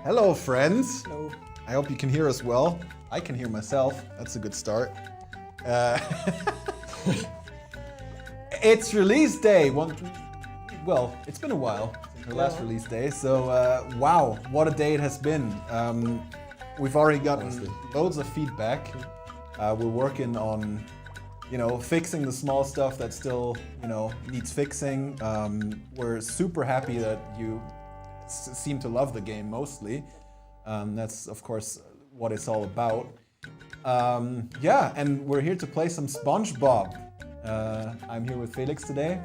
Hello, friends. Hello. I hope you can hear us well. I can hear myself. That's a good start. It's release day. Well, it's been a while since our last release day. So, wow, what a day it has been. We've already gotten loads of feedback. We're working on, fixing the small stuff that still, needs fixing. We're super happy that you seem to love the game mostly. That's of course what it's all about. Yeah, and we're here to play some SpongeBob. I'm here with Felix today.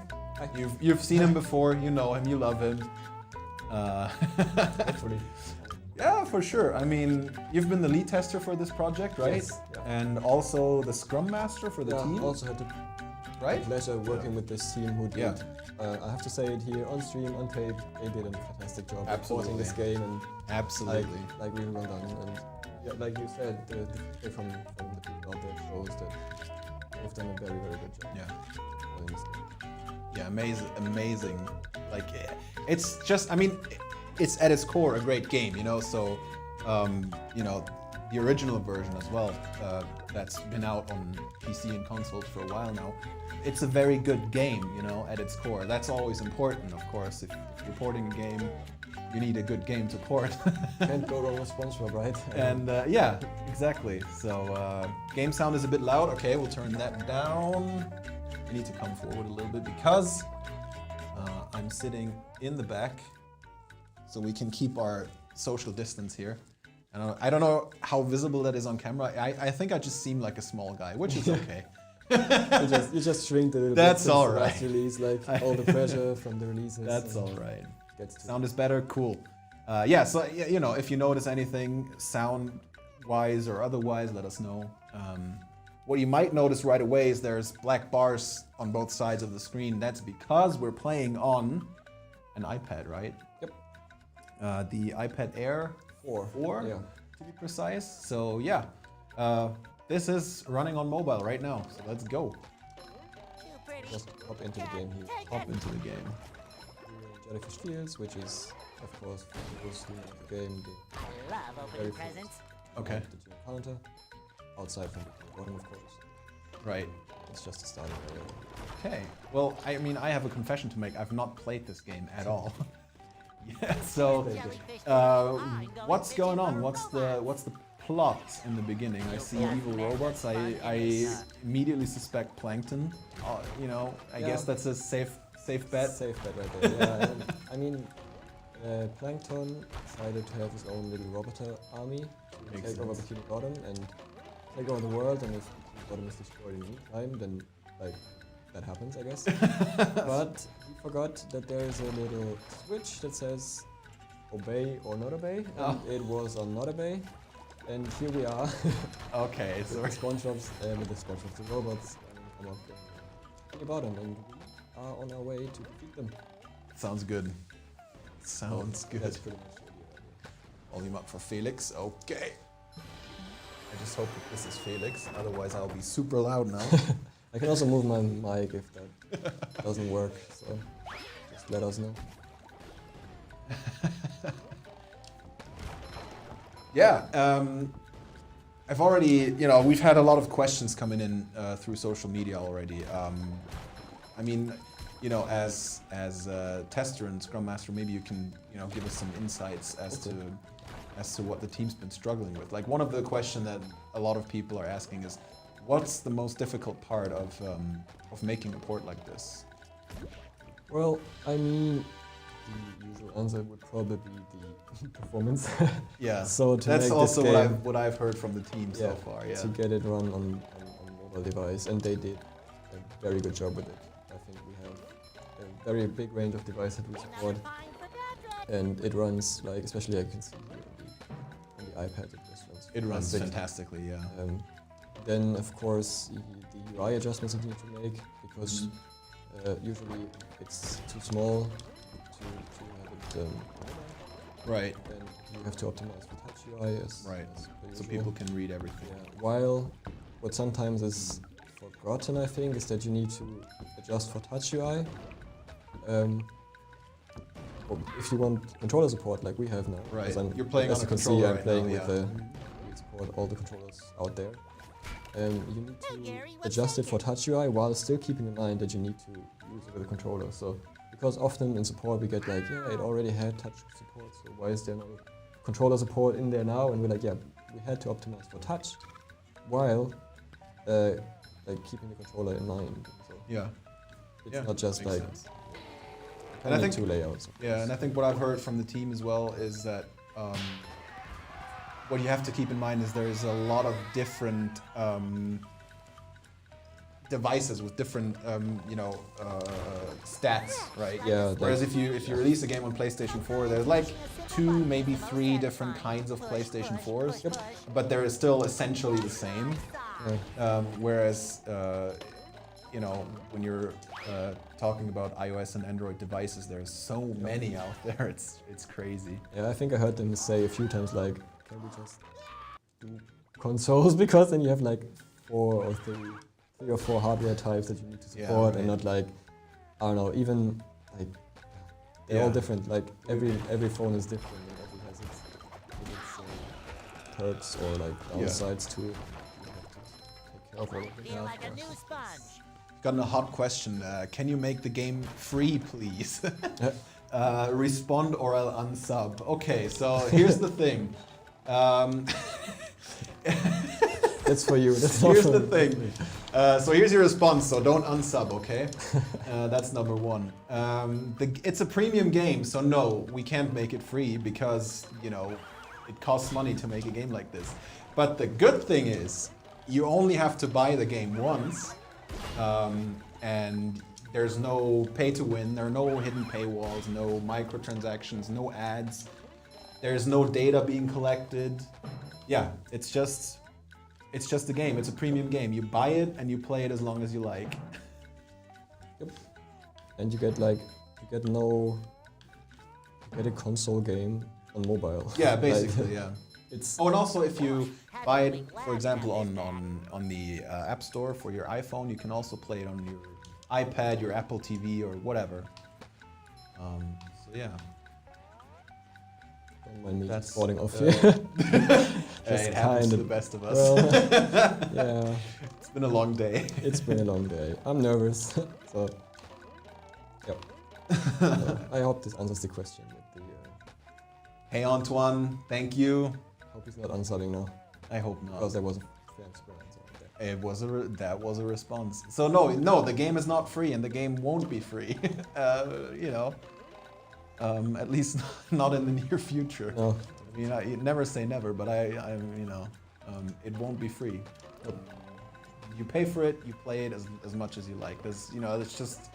You've seen him before, you know him, you love him. Hopefully. Yeah, for sure. I mean, you've been the lead tester for this project, right? Yes. Yeah. And also the Scrum Master for the team. Also had the pleasure working with this team who did. I have to say it here on stream, on tape. They did a fantastic job supporting this game and absolutely, like really well done. And yeah, like you said, the feedback from the people out there shows that they've done a very, very good job. Yeah. Yeah, amazing. Like, it's just, I mean, it's at its core a great game, So, the original version as well, that's been out on PC and consoles for a while now. It's a very good game, at its core. That's always important, of course. If you're porting a game, you need a good game to port. Can't go wrong with SpongeBob, right? And yeah, exactly. So game sound is a bit loud. Okay, we'll turn that down. You need to come forward a little bit because I'm sitting in the back, so we can keep our social distance here. And I don't know how visible that is on camera. I think I just seem like a small guy, which is okay. you just shrink a little bit. That's all right. Last release, like all the pressure from the releases. That's all right. Sound is better, cool. Yeah, so if you notice anything sound-wise or otherwise, let us know. What you might notice right away is there's black bars on both sides of the screen. That's because we're playing on an iPad, right? Yep. The iPad Air 4, yeah, to be precise. So yeah, this is running on mobile right now. So let's go. Just hop into the game here. Hop into the game. Jellyfish Fields, which is, of course, for those who know the game, I love opening presents. Okay. The gym counter, outside from the bottom, of course. Right. It's just a starting area. Okay. Well, I mean, I have a confession to make. I've not played this game at all. Yeah. So, what's going on? What's the plot in the beginning? I see evil robots. I immediately suspect Plankton. I guess that's a safe bet. Safe bet right there. Yeah. I mean, Plankton decided to have his own little roboter army to take over Bikini Bottom and take over the world. And if Bikini Bottom is destroyed in the meantime, then that happens, I guess. But he forgot that there is a little switch that says obey or not obey, and it was on not obey. And here we are. Okay, so with the SpongeBob, the robots, come up Bikini Bottom, and we are on our way to defeat them. Sounds good. Sounds good. That's pretty much the idea right here. Volume up for Felix. Okay. I just hope that this is Felix, otherwise I'll be super loud now. I can also move my mic if that doesn't work, so just let us know. Yeah, I've already, we've had a lot of questions coming in through social media already. I mean, as a tester and Scrum Master, maybe you can, give us some insights as to what the team's been struggling with. Like one of the questions that a lot of people are asking is, what's the most difficult part of making a port like this? Well, I mean, the usual answer would probably be the performance. Yeah, so that's make also this game, what I've heard from the team so far. Yeah, to get it run on mobile device, and they did a very good job with it. I think we have a very big range of devices that we support, and it runs like, especially I can see on the iPad, it just runs. It runs fantastically, yeah. Then of course the UI adjustments that you need to make, because usually it's too small to have it. Right. Then you have to optimize for touch UI as so people can read everything. Yeah. While what sometimes is forgotten, I think, is that you need to adjust for touch UI. or if you want controller support like we have now. Right. 'cause You're playing as on you a can see, controller I'm right playing now, with yeah. we support all the controllers out there. You need Hey, to Gary, what's adjust it for cooking? touch UI while still keeping in mind that you need to use it with a controller. So because often in support we get like, yeah, it already had touch support, so why is there no controller support in there now? And we're like, yeah, we had to optimize for touch while like keeping the controller in mind. So Yeah. it's Yeah, not just makes like sense. And I think two layouts. Yeah, and I think what I've heard from the team as well is that what you have to keep in mind is there is a lot of different devices with different stats, right? Yeah, Whereas like- if you release a game on PlayStation 4, there's like 2, maybe 3 different kinds of PlayStation 4s, but they're still essentially the same. Whereas when you're talking about iOS and Android devices, there's so many out there. It's crazy. Yeah, I think I heard them say a few times like, can we just do consoles? Because then you have like 3 or 4 hardware types that you need to Yeah, support, and right. not like, I don't know, even like they're all Yeah. different. Like every phone is different, and every has its perks or like downsides to it. You have to take care of all of them. Feel like a new sponge. Gotten a hot question. Can you make the game free, please? Respond or I'll unsub. Okay, so here's the thing. That's for you. That's not Here's for the thing. So here's your response. So don't unsub, okay? That's number one. It's a premium game, so no, we can't make it free because it costs money to make a game like this. But the good thing is, you only have to buy the game once, and there's no pay to win. There are no hidden paywalls, no microtransactions, no ads. There's no data being collected. Yeah, it's just a game. It's a premium game. You buy it and you play it as long as you like. Yep. And you get a console game on mobile. Yeah, Like, basically, yeah. It's Oh, and also if you buy it, for example, on the App Store for your iPhone, you can also play it on your iPad, your Apple TV, or whatever. So yeah. don't mind me That's, falling off uh, here. It happens to the best of us. Well, yeah, It's been a long day. it's been a long day. I'm nervous. So, yep. So, I hope this answers the question. With the, Hey Antoine, thank you. hope he's not unsubbing now, I hope not. because there was a fair spread answer right there. That was a response. So no, the game is not free, and the game won't be free. At least not in the near future. No, I mean, I never say never, but it won't be free. You pay for it, you play it as much as you like. It's just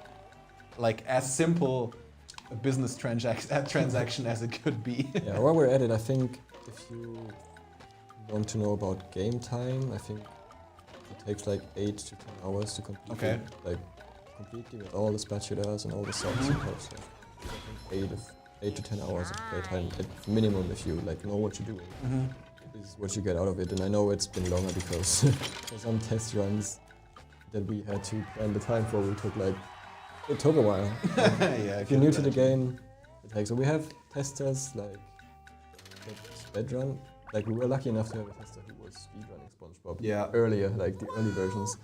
like as simple a business transaction as it could be. yeah. While we're at it, I think if you want to know about game time, I think it takes like 8 to 10 hours to complete. Okay. It, like completely with all the spatulas and all the socks and stuff. So I think 8 to 10 hours of playtime at minimum if you like know what you're doing. Is what you get out of it. And I know it's been longer because for some test runs that we had to plan the time for, it took a while. Yeah, If you're new to the game, it takes. So we have testers like speedrun. Like we were lucky enough to have a tester who was speedrunning SpongeBob earlier, like the early versions.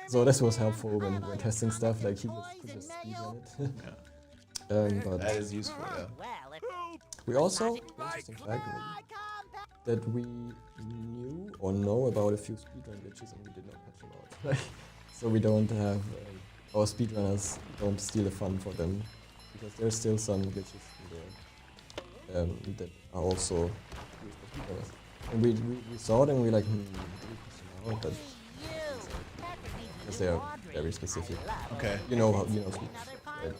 So this was helpful when we're testing stuff. Like he could just speedrun it. But that is useful. Yeah. Well, if we also, interesting fact, that we knew or know about a few speedrun glitches and we did not patch them out. So we don't have our speedrunners don't steal the fun for them, because there's still some glitches in there that are also used for speedrunners. And we saw them and we were like, did we patch them out? But because they are very specific. Okay. You know speedrunners, right?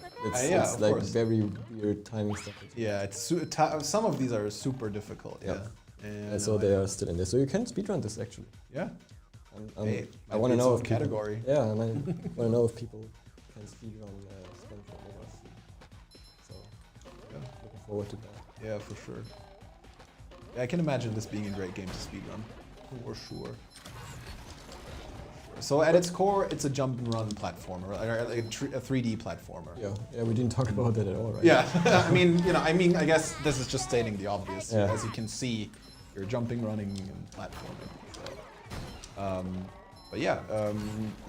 Yeah, It's of like course. very weird timing stuff. Yeah, some of these are super difficult. Yeah. And so they are still in there. So you can speedrun this actually. Yeah. Hey, I want to know if people, category. Yeah, and I want to know if people can speedrun SpongeBob with us. So looking forward to that. Yeah, for sure. Yeah, I can imagine this being a great game to speedrun. For sure. So at its core, it's a jump and run platformer, like a 3D platformer. Yeah, we didn't talk about that at all, right? Yeah, I guess this is just stating the obvious. Yeah. As you can see, you're jumping, running, and platforming. So, but yeah,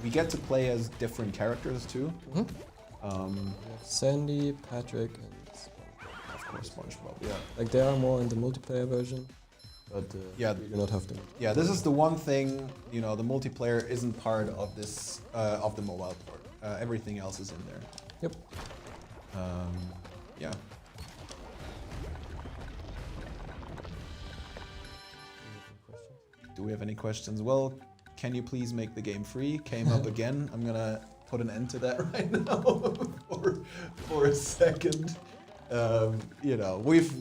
we get to play as different characters too. Sandy, Patrick, and Of course, SpongeBob. Yeah. like they are more in the multiplayer version, but Yeah. we do not have them. Yeah, this is the one thing, the multiplayer isn't part of this, of the mobile port. Everything else is in there. Yep. Yeah. Do we have any questions? Well, can you please make the game free? Came up again. I'm gonna put an end to that right now for a second.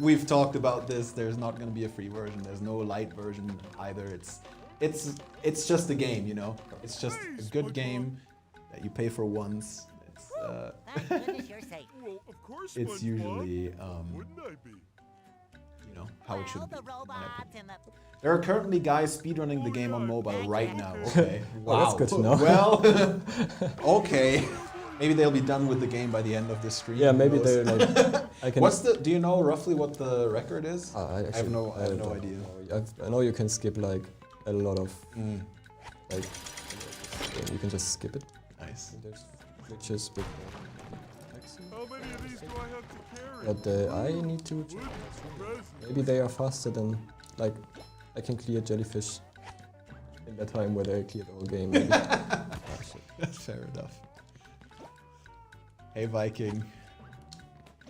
We've talked about this. There's not gonna be a free version. There's no light version either. It's just a game, It's just a good game that you pay for once. It's Thank goodness you're safe. Well, of course, it's SpongeBob. usually Wouldn't I be? how it should All be. the in my robots opinion. and the There are currently guys speedrunning the game on mobile right now. Okay. Well, that's good to know. Well, okay. Maybe they'll be done with the game by the end of this stream. Yeah, who maybe knows? they're like. I can. Do you know roughly what the record is? I have no don't idea. know. I know you can skip like a lot of Mm, like. You can just skip it. nice. There's glitches with. How many of these do I have to carry? But I need to. check. Present. Maybe they are faster than like. I can clear jellyfish in that time where they clear the whole game. Maybe. Oh, shit. Fair enough. Hey Viking.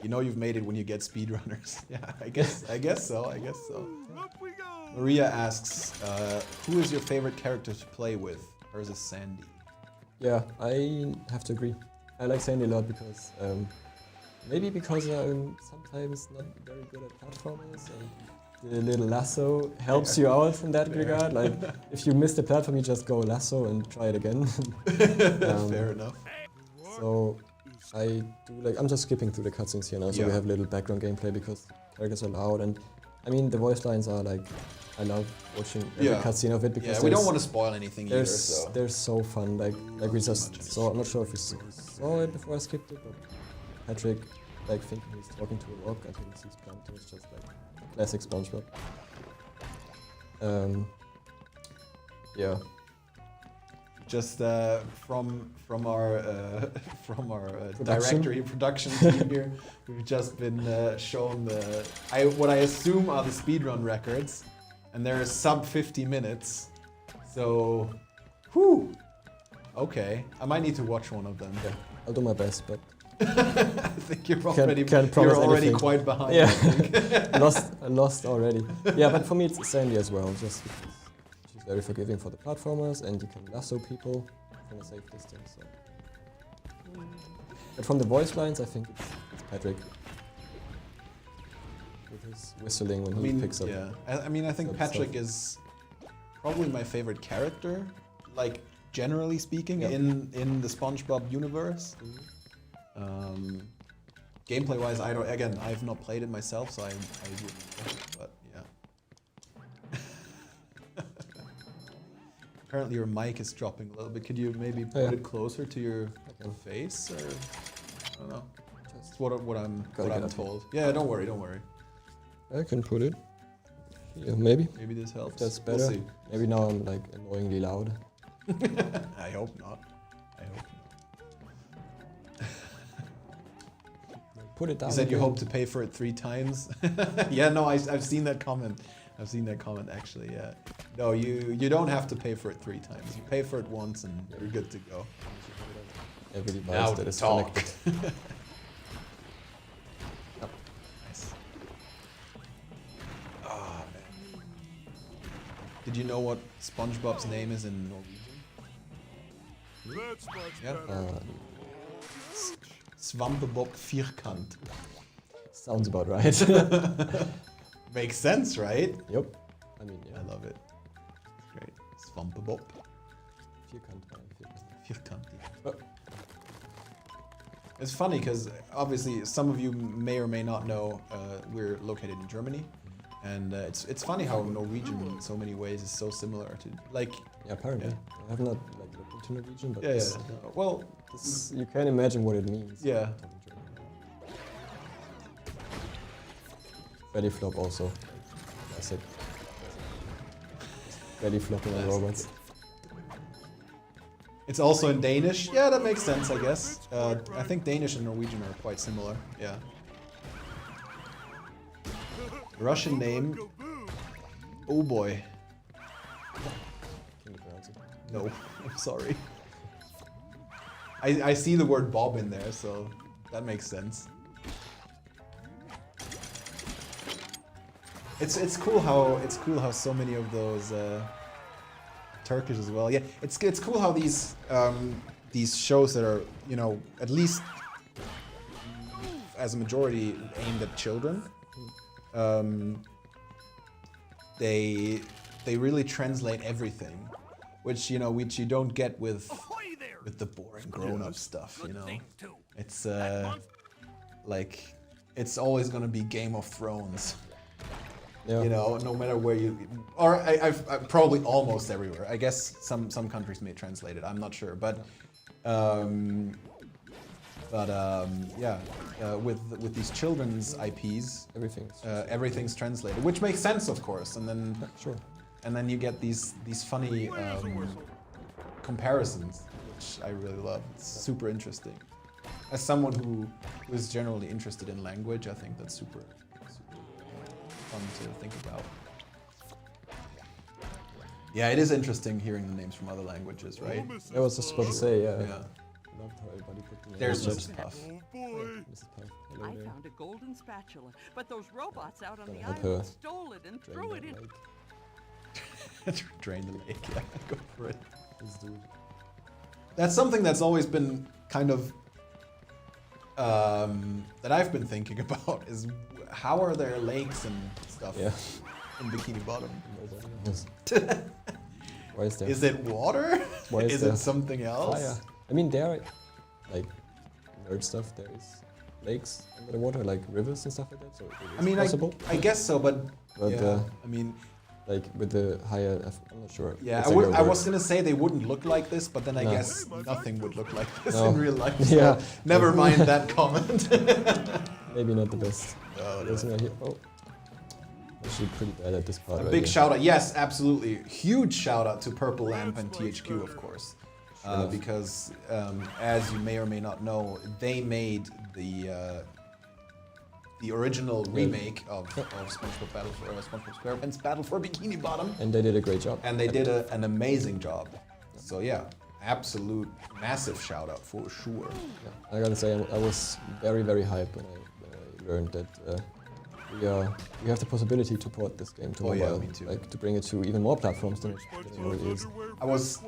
You've made it when you get speedrunners. Yeah, I guess so. Up we go. Maria asks, who is your favorite character to play with? Hers is Sandy. Yeah, I have to agree. I like Sandy a lot because maybe because I'm sometimes not very good at platformers and the little lasso helps you out in that regard. Like if you miss the platform, you just go lasso and try it again. Fair enough. So I do I'm just skipping through the cutscenes here now, so we Yeah. have a little background gameplay because characters are loud and I mean the voice lines are like I love watching every Yeah. cutscene of it because Yeah, we don't want to spoil anything either. So. they're so fun. Like we just much. saw. I'm not sure if we saw it before I skipped it, but Patrick thinking he's talking to a rock until he sees Plankton. It's just like classic SpongeBob. Yeah. Just from our Production? production team here, we've just been shown what I assume are the speedrun records, and they're sub 50 minutes. So, whew. Okay, I might need to watch one of them. Yeah, I'll do my best, but I think you're already can't promise you're already anything. quite behind. Yeah. I think. I lost already. Yeah, but for me it's Sandy as well, just because she's very forgiving for the platformers and you can lasso people from a safe distance. So. But from the voice lines, I think it's Patrick. With his whistling when he picks up. Yeah. I think up Patrick stuff. is probably my favorite character, like generally speaking, Yeah. in the SpongeBob universe. Gameplay wise, I've not played it myself, so I wouldn't know, but yeah. Apparently your mic is dropping a little bit. Could you maybe put Yeah. it closer to your can. face, or I don't know. Just It's what I'm Gotta get I'm up here. told. Yeah, don't worry. I can put it. Yeah, maybe. Maybe this helps. That's We'll better. see. Maybe now I'm like annoyingly loud. I hope not. Put it down. You said you again. hope to pay for it 3 times. Yeah, no, I've seen that comment. I've seen that comment actually. Yeah. No, you don't have to pay for it 3 times. You pay for it once and you're good to go. Every device Now that is talk. connected. Nice. Ah, man. Did you know what SpongeBob's name is in Norwegian? That's much Yeah. better. Svampebob Vierkant. Sounds about right. Makes sense, right? Yep. I mean, yeah. I love it. It's great. Svampebob Vierkant. Oh. It's funny because obviously some of you may or may not know we're located in Germany, And it's funny how Norwegian in so many ways is so similar to like. Yeah, apparently. I have not like looked into Norwegian, but Yeah, this, yeah. Well, this, you can imagine what it means. yeah. Talking German. Belly flop also. Classic. Belly flopping on robots. It's also in Danish. Yeah, that makes sense, I guess. I think Danish and Norwegian are quite similar. Yeah. Russian name. Oh boy. Can you pronounce it? No, I'm sorry. I see the word Bob in there, so that makes sense. It's cool how so many of those Turkish as well. Yeah, it's cool how these shows that are, you know, at least as a majority aimed at children, they really translate everything, which you don't get with the boring grown-up stuff. You know, it's like it's always gonna be Game of Thrones. Yeah. You know, no matter where you, or I've probably almost everywhere. I guess some countries may translate it. I'm not sure, but yeah, with these children's IPs, everything's translated, which makes sense, of course. And then sure. And then you get these funny comparisons, which I really love. It's super interesting. As someone who is generally interested in language, I think that's super fun to think about. Yeah, it is interesting hearing the names from other languages, right? I was just about to say, yeah. Yeah. Loved how everybody put the There's names. Mrs. Puff. Oh boy. Mrs. Puff. Hello I there. found a golden spatula, but those robots out on Gonna the help her island stole it and Drain threw that it in. lake. Drain the lake, yeah, go for it. This dude. That's something that's always been kind of that I've been thinking about is how are there lakes and stuff Yeah. in Bikini Bottom? Nobody knows. Why is there Is it water? Why is is there it something else? fire? I mean, there are, like, nerd stuff. There is lakes under the water, like rivers and stuff like that. So it is I mean, possible. I guess so, but But, yeah, I mean, like with the higher, I'm not sure. yeah, exactly I how it was works. gonna say they wouldn't look like this, but then I No. guess nothing would look like this No. in real life. So Yeah. never mind that comment. Maybe not the best. Oh, no. Listen right here. Oh, actually pretty bad at this part. A right big here. shout out, yes, absolutely. Huge shout out to Purple Lamp and THQ, of course. enough. Because, as you may or may not know, they made the original remake of SpongeBob SpongeBob SquarePants Battle for Bikini Bottom, And they did a great job. and they did an amazing job. So yeah, absolute massive shout out for sure. Yeah. I gotta say, I was very, very hyped when I learned that we have the possibility to port this game to Oh, yeah, mobile, me too. like to bring it to even more platforms than it already is. I was,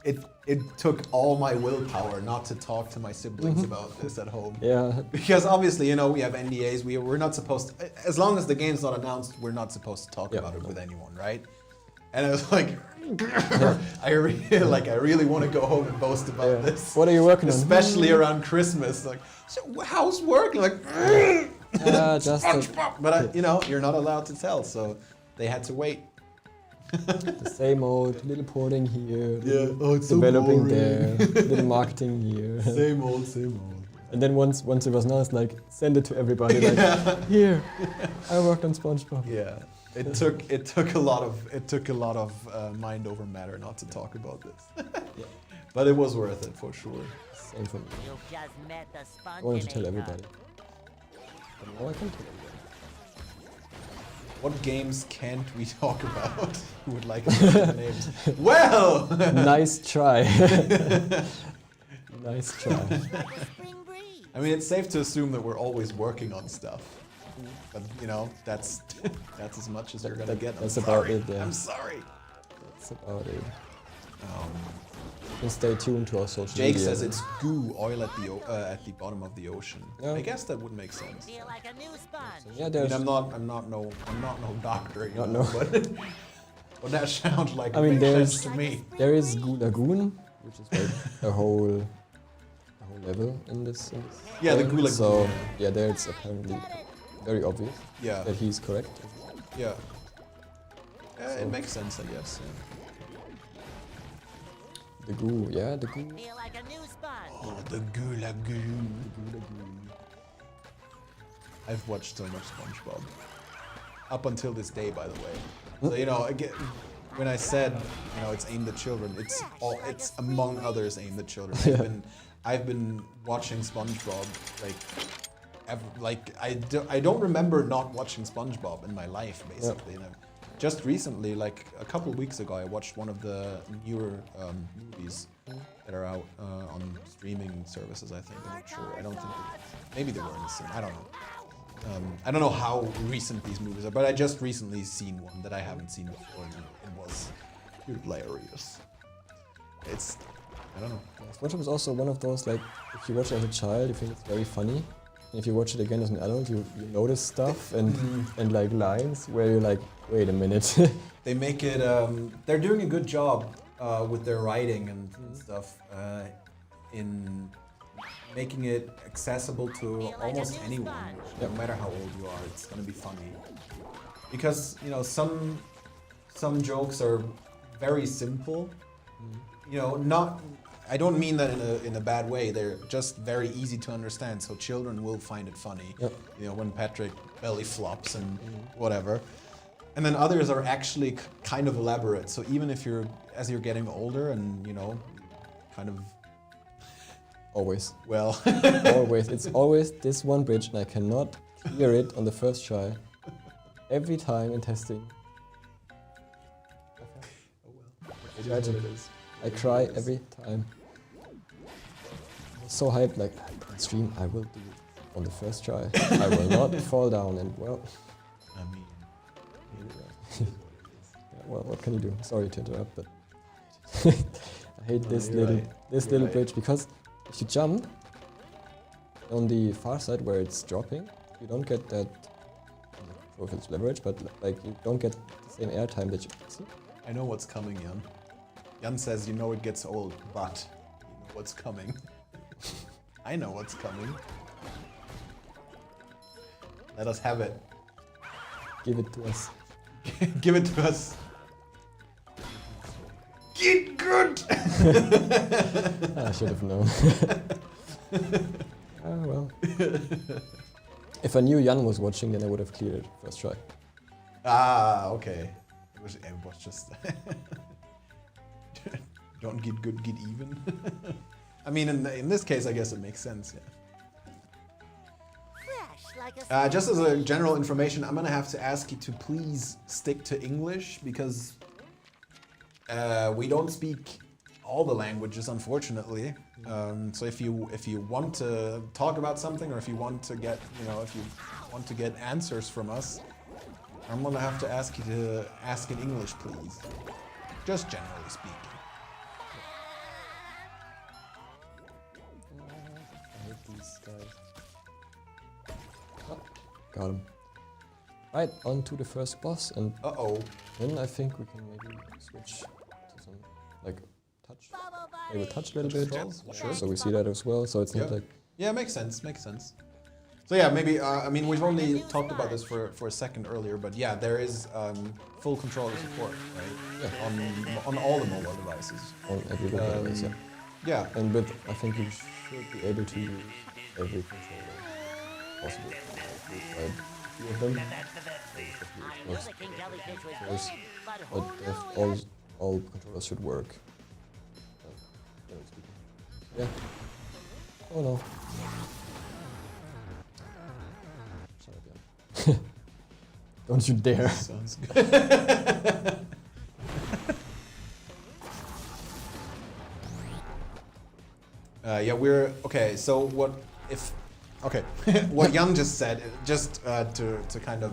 it took all my willpower not to talk to my siblings about this at home. Yeah, Because obviously, you know, we have NDAs. We're not supposed to, as long as the game's not announced, we're not supposed to talk Yeah. about it with anyone, right? And I was like, I really want to go home and boast about yeah. this. What are you working on? Especially around Christmas, like, so how's work? Like, Just a, but you know, you're not allowed to tell, so they had to wait. the same old little porting here, Yeah. Oh, it's so developing boring. there, little marketing here. Same old, same old. And then once it was announced, like send it to everybody. Like, here, I worked on SpongeBob. Yeah, it took a lot of mind over matter not to talk about this, Yeah. but it was worth it for sure. Same for me. You've just met the I wanted to tell Spongeonator. everybody. But now I can tell everybody. What games can't we talk about? Who would like to know the names? Well, Nice try. Nice try. The spring breeze. I mean, it's safe to assume that we're always working on stuff, but you know, that's as much as you're gonna get. That's I'm about sorry. it, yeah. I'm sorry. That's about it. You can stay tuned to our social Jake media. says it's goo oil at the bottom of the ocean. Yeah. I guess that would make sense. Feel like a new sponge. Yeah, I mean, there's. I'm not no doctor, you Not know, no. but that sounds like I mean, makes there's- sense to me. There is Goo Lagoon, which is like a whole level in this. Yeah, the game. Goo Lagoon, So yeah. yeah, there it's apparently very obvious Yeah. that he's correct. Yeah. So- It makes sense, I guess. Yeah. The goo, yeah, the goo. Feel like a new sponge. Oh, the Goo Lagoon. I've watched so much SpongeBob. Up until this day, by the way. So, you know, again, when I said, you know, it's aimed at children, it's among others aimed at children. I've been watching SpongeBob I don't remember not watching SpongeBob in my life, basically. Yep. And just recently, like a couple of weeks ago, I watched one of the newer movies that are out on streaming services. I think. I'm not sure. I don't think. Maybe they were in the cinema. I don't know. I don't know how recent these movies are, but I just recently seen one that I haven't seen before, and it was hilarious. I don't know. SpongeBob is also one of those, like, if you watch it as a child, you think it's very funny. And if you watch it again as an adult, you notice stuff and like lines where you're like, wait a minute. They make it. They're doing a good job with their writing and stuff in making it accessible to almost anyone, no matter how old you are. It's gonna be funny because you know some jokes are very simple. You know, not. I don't mean that in a bad way. They're just very easy to understand, so children will find it funny. Yep. You know, when Patrick belly flops and whatever. And then others are actually kind of elaborate. So even if as you're getting older and, you know, kind of... Always. Well... Always. It's always this one bridge and I cannot clear it on the first try. Every time in testing. It is what it is. I cry every time. I'm so hyped, like, on stream, I will do it on the first try. I will not fall down, and well... I mean... Yeah, well, what can you do? Sorry to interrupt, but... I hate this you're little, right. bridge, because if you jump on the far side where it's dropping, you don't get that... I'm not sure if it's leverage, but like, you don't get the same airtime that you see. I know what's coming, Jan. Jan says, you know it gets old, but you know what's coming. I know what's coming. Let us have it. Give it to us. Give it to us. Get good! I should have known. Ah, well. If I knew Jan was watching, then I would have cleared it first try. Ah, okay. It was just... Don't get good, get even. I mean, in this case, I guess it makes sense, yeah. Fresh like a Just as a general information, I'm gonna have to ask you to please stick to English because we don't speak all the languages, unfortunately. So if you want to talk about something, or if you want to get, you know, if you want to get answers from us, I'm gonna have to ask you to ask in English, please. Just generally speaking. I hate these guys. Oh, got him. Right, on to the first boss, and Uh-oh. then I think we can maybe switch to some, like, touch. bubble Maybe buddy. touch a little bit. Controls? Sure. So we see that as well, so it's not Yeah. like... Yeah, makes sense, makes sense. So yeah, maybe, I mean, we've only talked about this for a second earlier, but yeah, there is full controller support, right? Yeah. On all the mobile devices. On every local device, yeah. Yeah, And with, I think you should be able to use every controller possible. Right? Few of them. I knew the king jellyfish was Yes. good, but But who knew all controllers should work. Generally speaking. Yeah. Oh no. Shut up, Jan. Don't you dare. sounds good. Yeah, we're okay. So what if? Okay, what Jan just said, just to kind of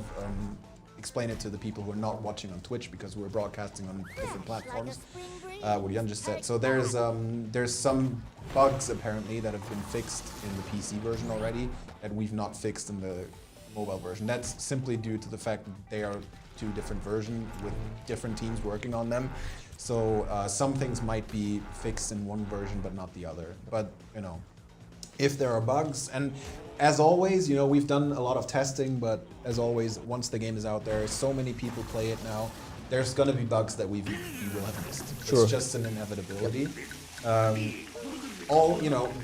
explain it to the people who are not watching on Twitch because we're broadcasting on different like a platforms. spring breeze? What Jan just said. So there's some bugs apparently that have been fixed in the PC version already that we've not fixed in the mobile version. That's simply due to the fact that they are two different versions with different teams working on them. So some things might be fixed in one version but not the other. But you know, if there are bugs, and as always, you know, we've done a lot of testing, but as always, once the game is out there, so many people play it now. There's gonna be bugs that we will have missed. Sure. It's just an inevitability.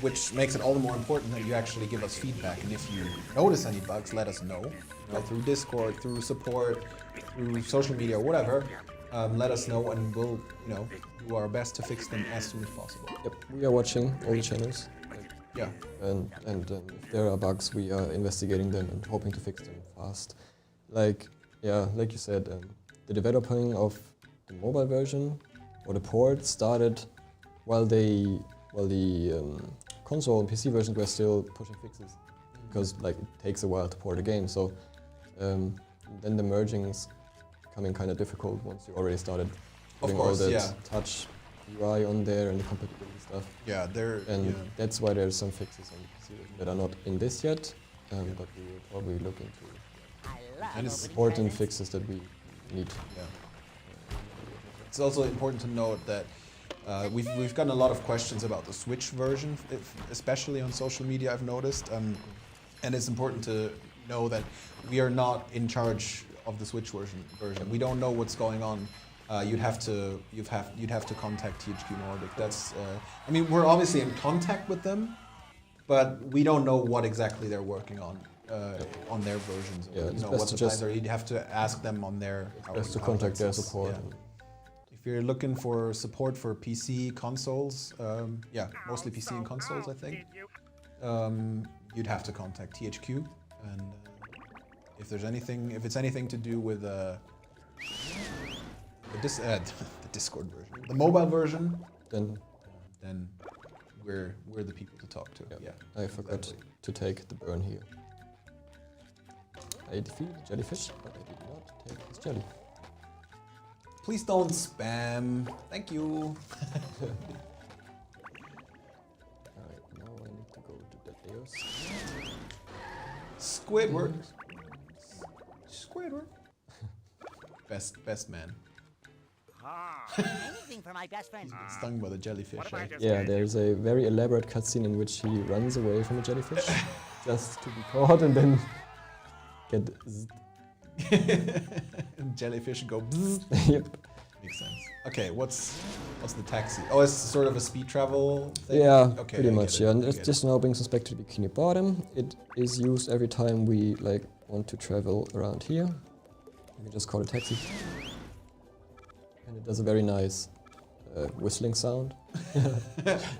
Which makes it all the more important that you actually give us feedback. And if you notice any bugs, let us know. Through Discord, through support, through social media, whatever. Let us know, and we'll, do our best to fix them as soon as possible. Yep, we are watching all the channels. Yeah. And if there are bugs, we are investigating them and hoping to fix them fast. Like you said, the developing of the mobile version or the port started while the console and PC versions were still pushing fixes, because it takes a while to port a game. So then the merging is becoming kind of difficult once you already started putting all that touch UI on there and the compatibility stuff. Yeah, that's why there's some fixes on the PC version that are not in this yet, but we will probably look into And important fixes that we need. Yeah. It's also important to note that we've gotten a lot of questions about the Switch version, especially on social media, I've noticed. And it's important to know that we are not in charge of the Switch version. We don't know what's going on. You'd have to contact THQ Nordic. That's we're obviously in contact with them, but we don't know what exactly they're working on their versions. Yeah, it's what best the to plans are. You'd have to ask them on their. Best to contact their support. Yeah. If you're looking for support for PC consoles, mostly PC and consoles, I think. You'd have to contact THQ, and if it's anything to do with the Discord version, the mobile version, then we're the people to talk to. Yeah. I forgot to take the burn here. I defeated the jellyfish, but I did not take his jelly. Please don't spam. Thank you. Alright, now I need to go to the Deus. Squidward. Best man. Anything for my best friend's Stung by the jellyfish. Yeah, there's a very elaborate cutscene in which he runs away from a jellyfish just to be caught and then get Jellyfish go. Bzzz. Yep. Makes sense. Okay, what's the taxi? Oh, it's sort of a speed travel thing? Yeah, okay, pretty much. Yeah, and it just now brings us back to the Bikini Bottom. It is used every time we want to travel around here. You can just call it taxi. And it does a very nice whistling sound.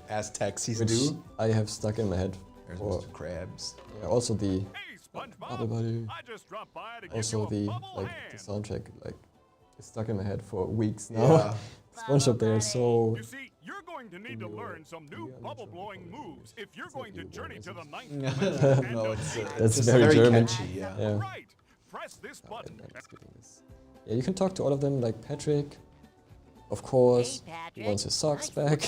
As taxis which do. I have stuck in my head. There's Mr. Krabs. Yeah, also the Hey, Bubble SpongeBob! Buddy. I just dropped by to give Also you a the bubble the hand. soundtrack is stuck in my head for weeks now. Yeah. SpongeBob there is so You see, you're going to need to learn some new bubble-blowing moves if you're going to journey to the ninth dimension. No, it's That's just very German. catchy. Yeah. yeah. Right. Press this button. I'm skipping this. Yeah, you can talk to all of them, like Patrick. Of course, he wants his socks back,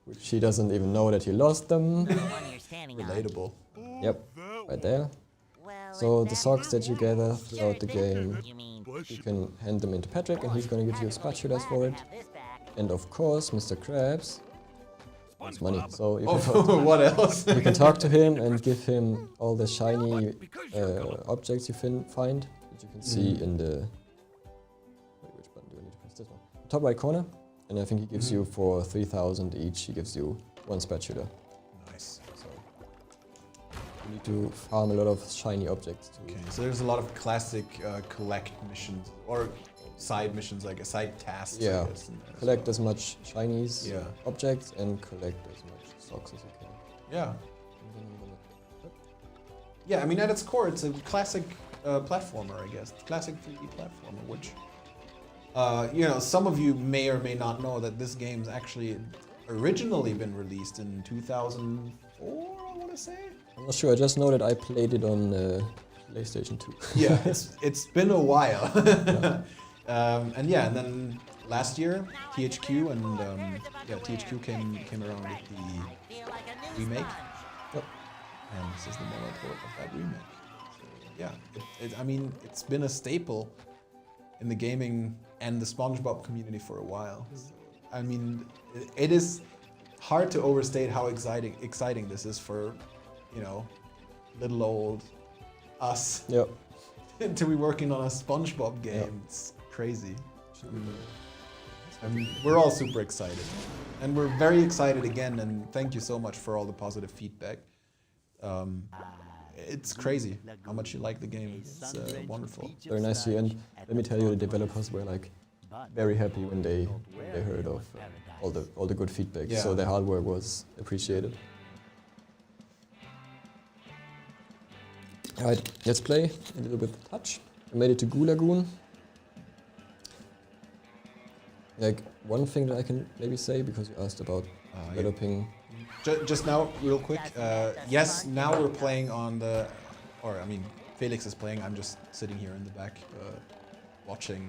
which he doesn't even know that he lost them. Relatable. Yep, right there. So the socks that you gather throughout the game, you can hand them into Patrick and he's gonna give you spatulas for it. And of course, Mr. Krabs wants money. So you can, What else? you can talk to him and give him all the shiny objects you find that you can see in the... Wait, which button do I need to press? This one. Top right corner. And I think he gives you for 3,000 each, he gives you one spatula. Nice. So you need to farm a lot of shiny objects too. Okay, so there's a lot of classic collect missions or side missions, like side tasks. Yeah, I guess, collect as much shinies Yeah. objects and collect as much socks as you can. Yeah. And then I'm gonna- Yeah, I mean, at its core, it's a classic platformer, I guess. Classic 3D platformer, which, some of you may or may not know that this game's actually originally been released in 2004, I want to say? I'm not sure, I just know that I played it on PlayStation 2. Yeah, it's been a while. And then last year, THQ THQ came around with the remake. Yep. And this is the mono port of that remake. So, yeah, it's been a staple in the gaming and the SpongeBob community for a while. So, I mean, it is hard to overstate how exciting this is for, little old us Yep. to be working on a SpongeBob game. Yep. It's crazy. We're all super excited. And we're very excited again, and thank you so much for all the positive feedback. It's crazy how much you like the game. It's wonderful. Very nice to you. And let me tell you, the developers were like very happy when they heard of all the good feedback. Yeah. So their hard work was appreciated. Alright, let's play a little bit of touch. I made it to Goo Lagoon. Like one thing that I can maybe say, because you asked about developing. Just now, real quick. Yes, now we're playing on the, or I mean, Felix is playing. I'm just sitting here in the back, watching,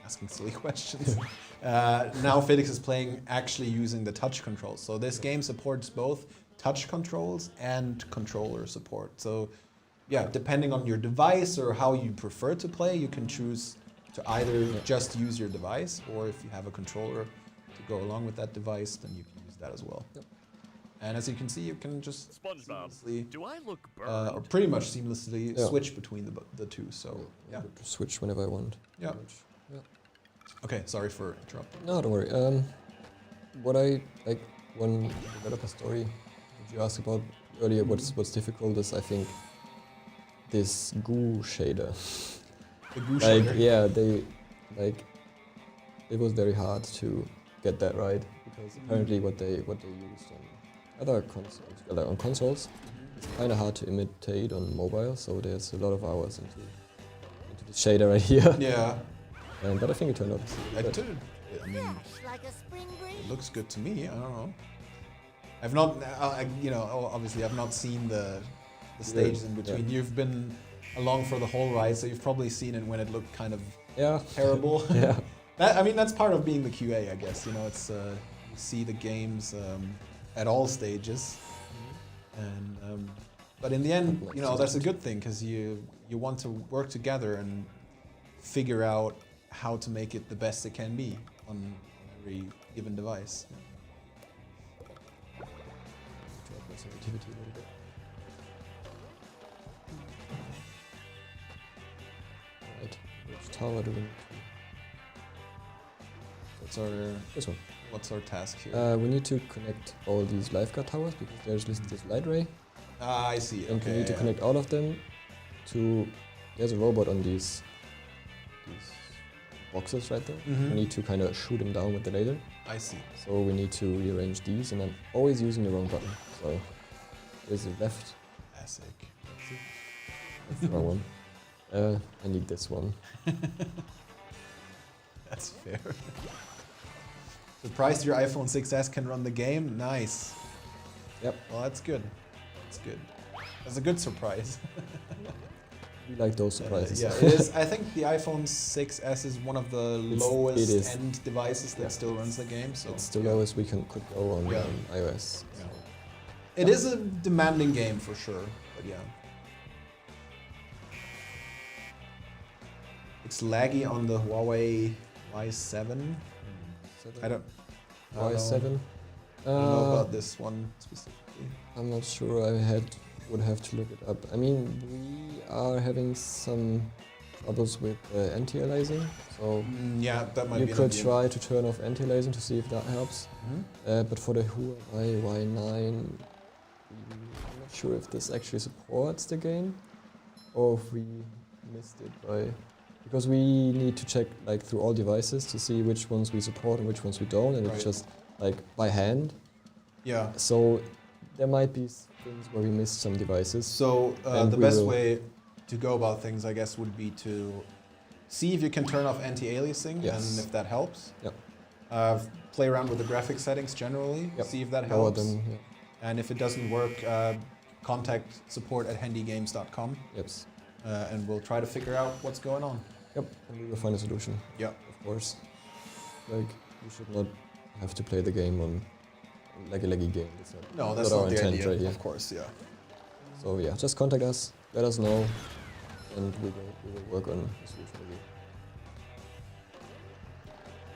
asking silly questions. Now Felix is playing actually using the touch controls. So this game supports both touch controls and controller support. So yeah, depending on your device or how you prefer to play, you can choose to either just use your device, or if you have a controller to go along with that device, then you can use that as well. Yep. And as you can see, you can just SpongeBob, seamlessly, do I look burned? or pretty much seamlessly switch between the two. So yeah. I'm able to switch whenever I want. Yeah. Yeah. Okay, sorry for interrupting. No, don't worry. What I like, one developer story that you asked about earlier, what's difficult is, I think, this goo shader. The goo Like, shader. yeah, it was very hard to get that right, because apparently what they used on other consoles, like on consoles, it's kind of hard to imitate on mobile. So there's a lot of hours into the shader right here. Yeah. But I think it turned out It good. did. I mean, Like a spring breeze. it looks good to me. I don't know. I've not, obviously I've not seen the stages in between. Yeah. You've been along for the whole ride, so you've probably seen it when it looked kind of Yeah. terrible. Yeah. That's part of being the QA, I guess. You know, it's you see the games at all stages, and but in the end, you know, that's a good thing, because you want to work together and figure out how to make it the best it can be on every given device. Drop my sensitivity a little bit. Right. Which tower do we need to? What's our task here? We need to connect all these lifeguard towers, because there's this light ray, I see. and Okay. we need to connect all of them to. There's a robot on these boxes right there. Mhm. We need to kind of shoot him down with the laser. I see. So we need to rearrange these, and I'm always using the wrong button. So there's the left, Classic. that's the wrong one. I need this one. That's fair. Surprised your iPhone 6s can run the game? Nice. Yep. Well, that's good. That's good. That's a good surprise. We like those surprises. Yeah, it is. I think the iPhone 6s is one of the It lowest is. end devices that still runs the game. So It's the yeah. lowest we could go on Yeah. iOS. Yeah. It is a demanding game for sure, but yeah. It's laggy on the Huawei Y7. I don't Y7. I don't know about this one specifically. I'm not sure. Would have to look it up. I mean, we are having some troubles with anti-aliasing, so Yeah, that might you be an could idea. try to turn off anti-aliasing to see if that helps. Mhm. But for the Huawei Y9, I'm not sure if this actually supports the game, or if we missed it by. Because we need to check like through all devices to see which ones we support and which ones we don't, and Right. it's just like by hand. Yeah. So there might be things where we missed some devices. So And the we best will- way to go about things, I guess, would be to see if you can turn off anti-aliasing Yes. and if that helps. Yep. Play around with the graphics settings generally, Yep. see if that Lower helps. them, yeah. And if it doesn't work, contact support@handygames.com Yep. and we'll try to figure out what's going on. Yep. And we will find a solution. Yeah. Of course. Like you should not have to play the game on like a laggy game. That's not, No, that's our not the intent idea. right here. Of course, yeah. So yeah, just contact us, let us know, and we will work on a solution with you.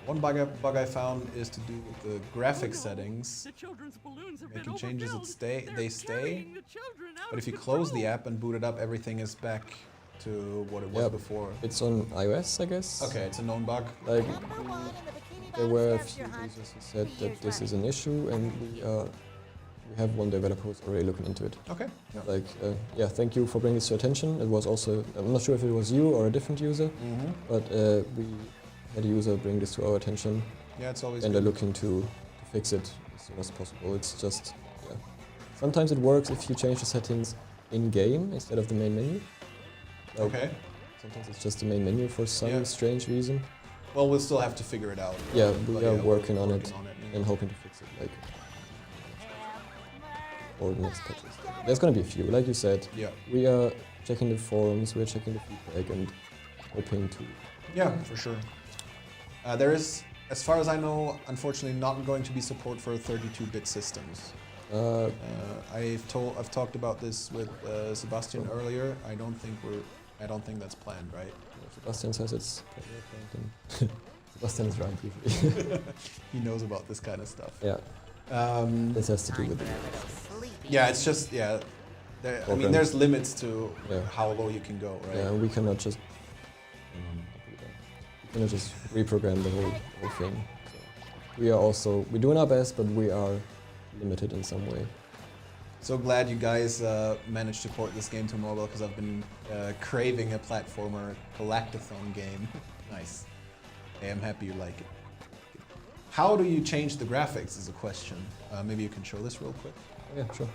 One bug I found is to do with the graphic settings. The children's balloons have Making been changes that overfilled. they stay. Carrying the children out But if of you close the control. app and boot it up, everything is back to what it was Yep. before. It's on iOS, I guess. Okay, it's a known bug. Like, there were a few users who said that this is an issue, and we have one developer who's already looking into it. Okay. Yeah. Like, yeah, thank you for bringing this to attention. It was also, I'm not sure if it was you or a different user, but we had a user bring this to our attention, Yeah, it's always and good. they're looking to fix it as soon as possible. It's just, yeah. Sometimes it works if you change the settings in-game instead of the main menu. Like, Okay. sometimes it's just the main menu for some Yeah. strange reason. Well, we'll still have to figure it out. Yeah, we But are yeah, we're working on it yeah. and hoping to fix it, like, or the next patches. There's gonna be a few, like you said. Yeah. We are checking the forums, we're checking the feedback, and hoping to. Yeah, for sure. There is, as far as I know, unfortunately not going to be support for 32-bit systems. I've talked about this with Sebastian earlier. I don't think that's planned, right? Sebastian says it's and Sebastian is right usually. He knows about this kind of stuff. Yeah, this has to do with it. Yeah, it's just I mean, Program. there's limits to Yeah. how low you can go, right? Yeah, we cannot just reprogram the whole thing. So we're doing our best, but we are limited in some way. So glad you guys managed to port this game to mobile, because I've been craving a platformer collectathon game. Nice. Hey, I'm happy you like it. How do you change the graphics is a question. Maybe you can show this real quick. Yeah, sure.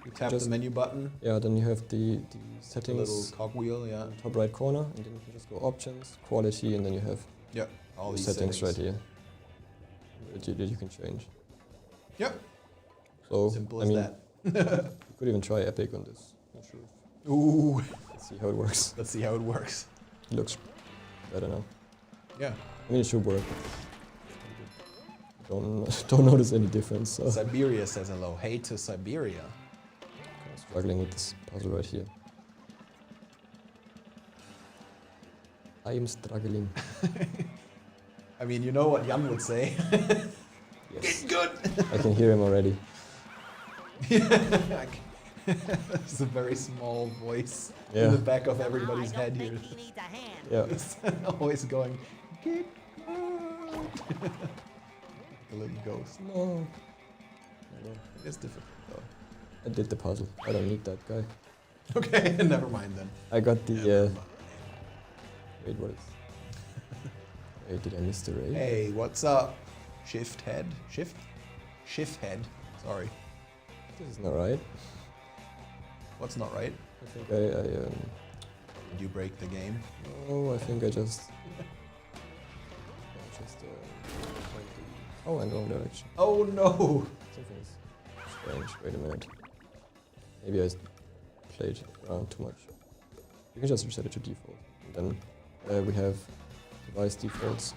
You tap just- the menu button, Yeah, then you have the the settings, little cogwheel, yeah. top right corner, and then you can just go options, quality, and then you have Yeah, all the these settings right here that you can change. Yep, So simple I as mean, that. you could even try Epic on this. Not sure. Ooh, Let's see how it works. let's see how it works. It looks better now. Yeah, I mean, it should work. Don't notice any difference. So. Siberia says hello. Hey to Siberia. Kind of struggling with this puzzle right here. I am struggling. I mean, you know what Jan would say. Yes. Good. I can hear him already. It's a very small voice Yeah. in the back of everybody's head here. He needs a hand. Yeah. It's always going, get good. The little ghost. No. It's difficult though. I did the puzzle. I don't need that guy. Okay, never mind then. I got the. Never mind. Wait, what is? Wait, did I miss the raid? Hey, what's up? Shift head? Shift head. Sorry. This is not right. What's not right? I think I Did you break the game? no, I think I just. Oh, I'm wrong direction. Oh no! Something's strange. Wait a minute. Maybe I played around too much. You can just reset it to default. And then we have device defaults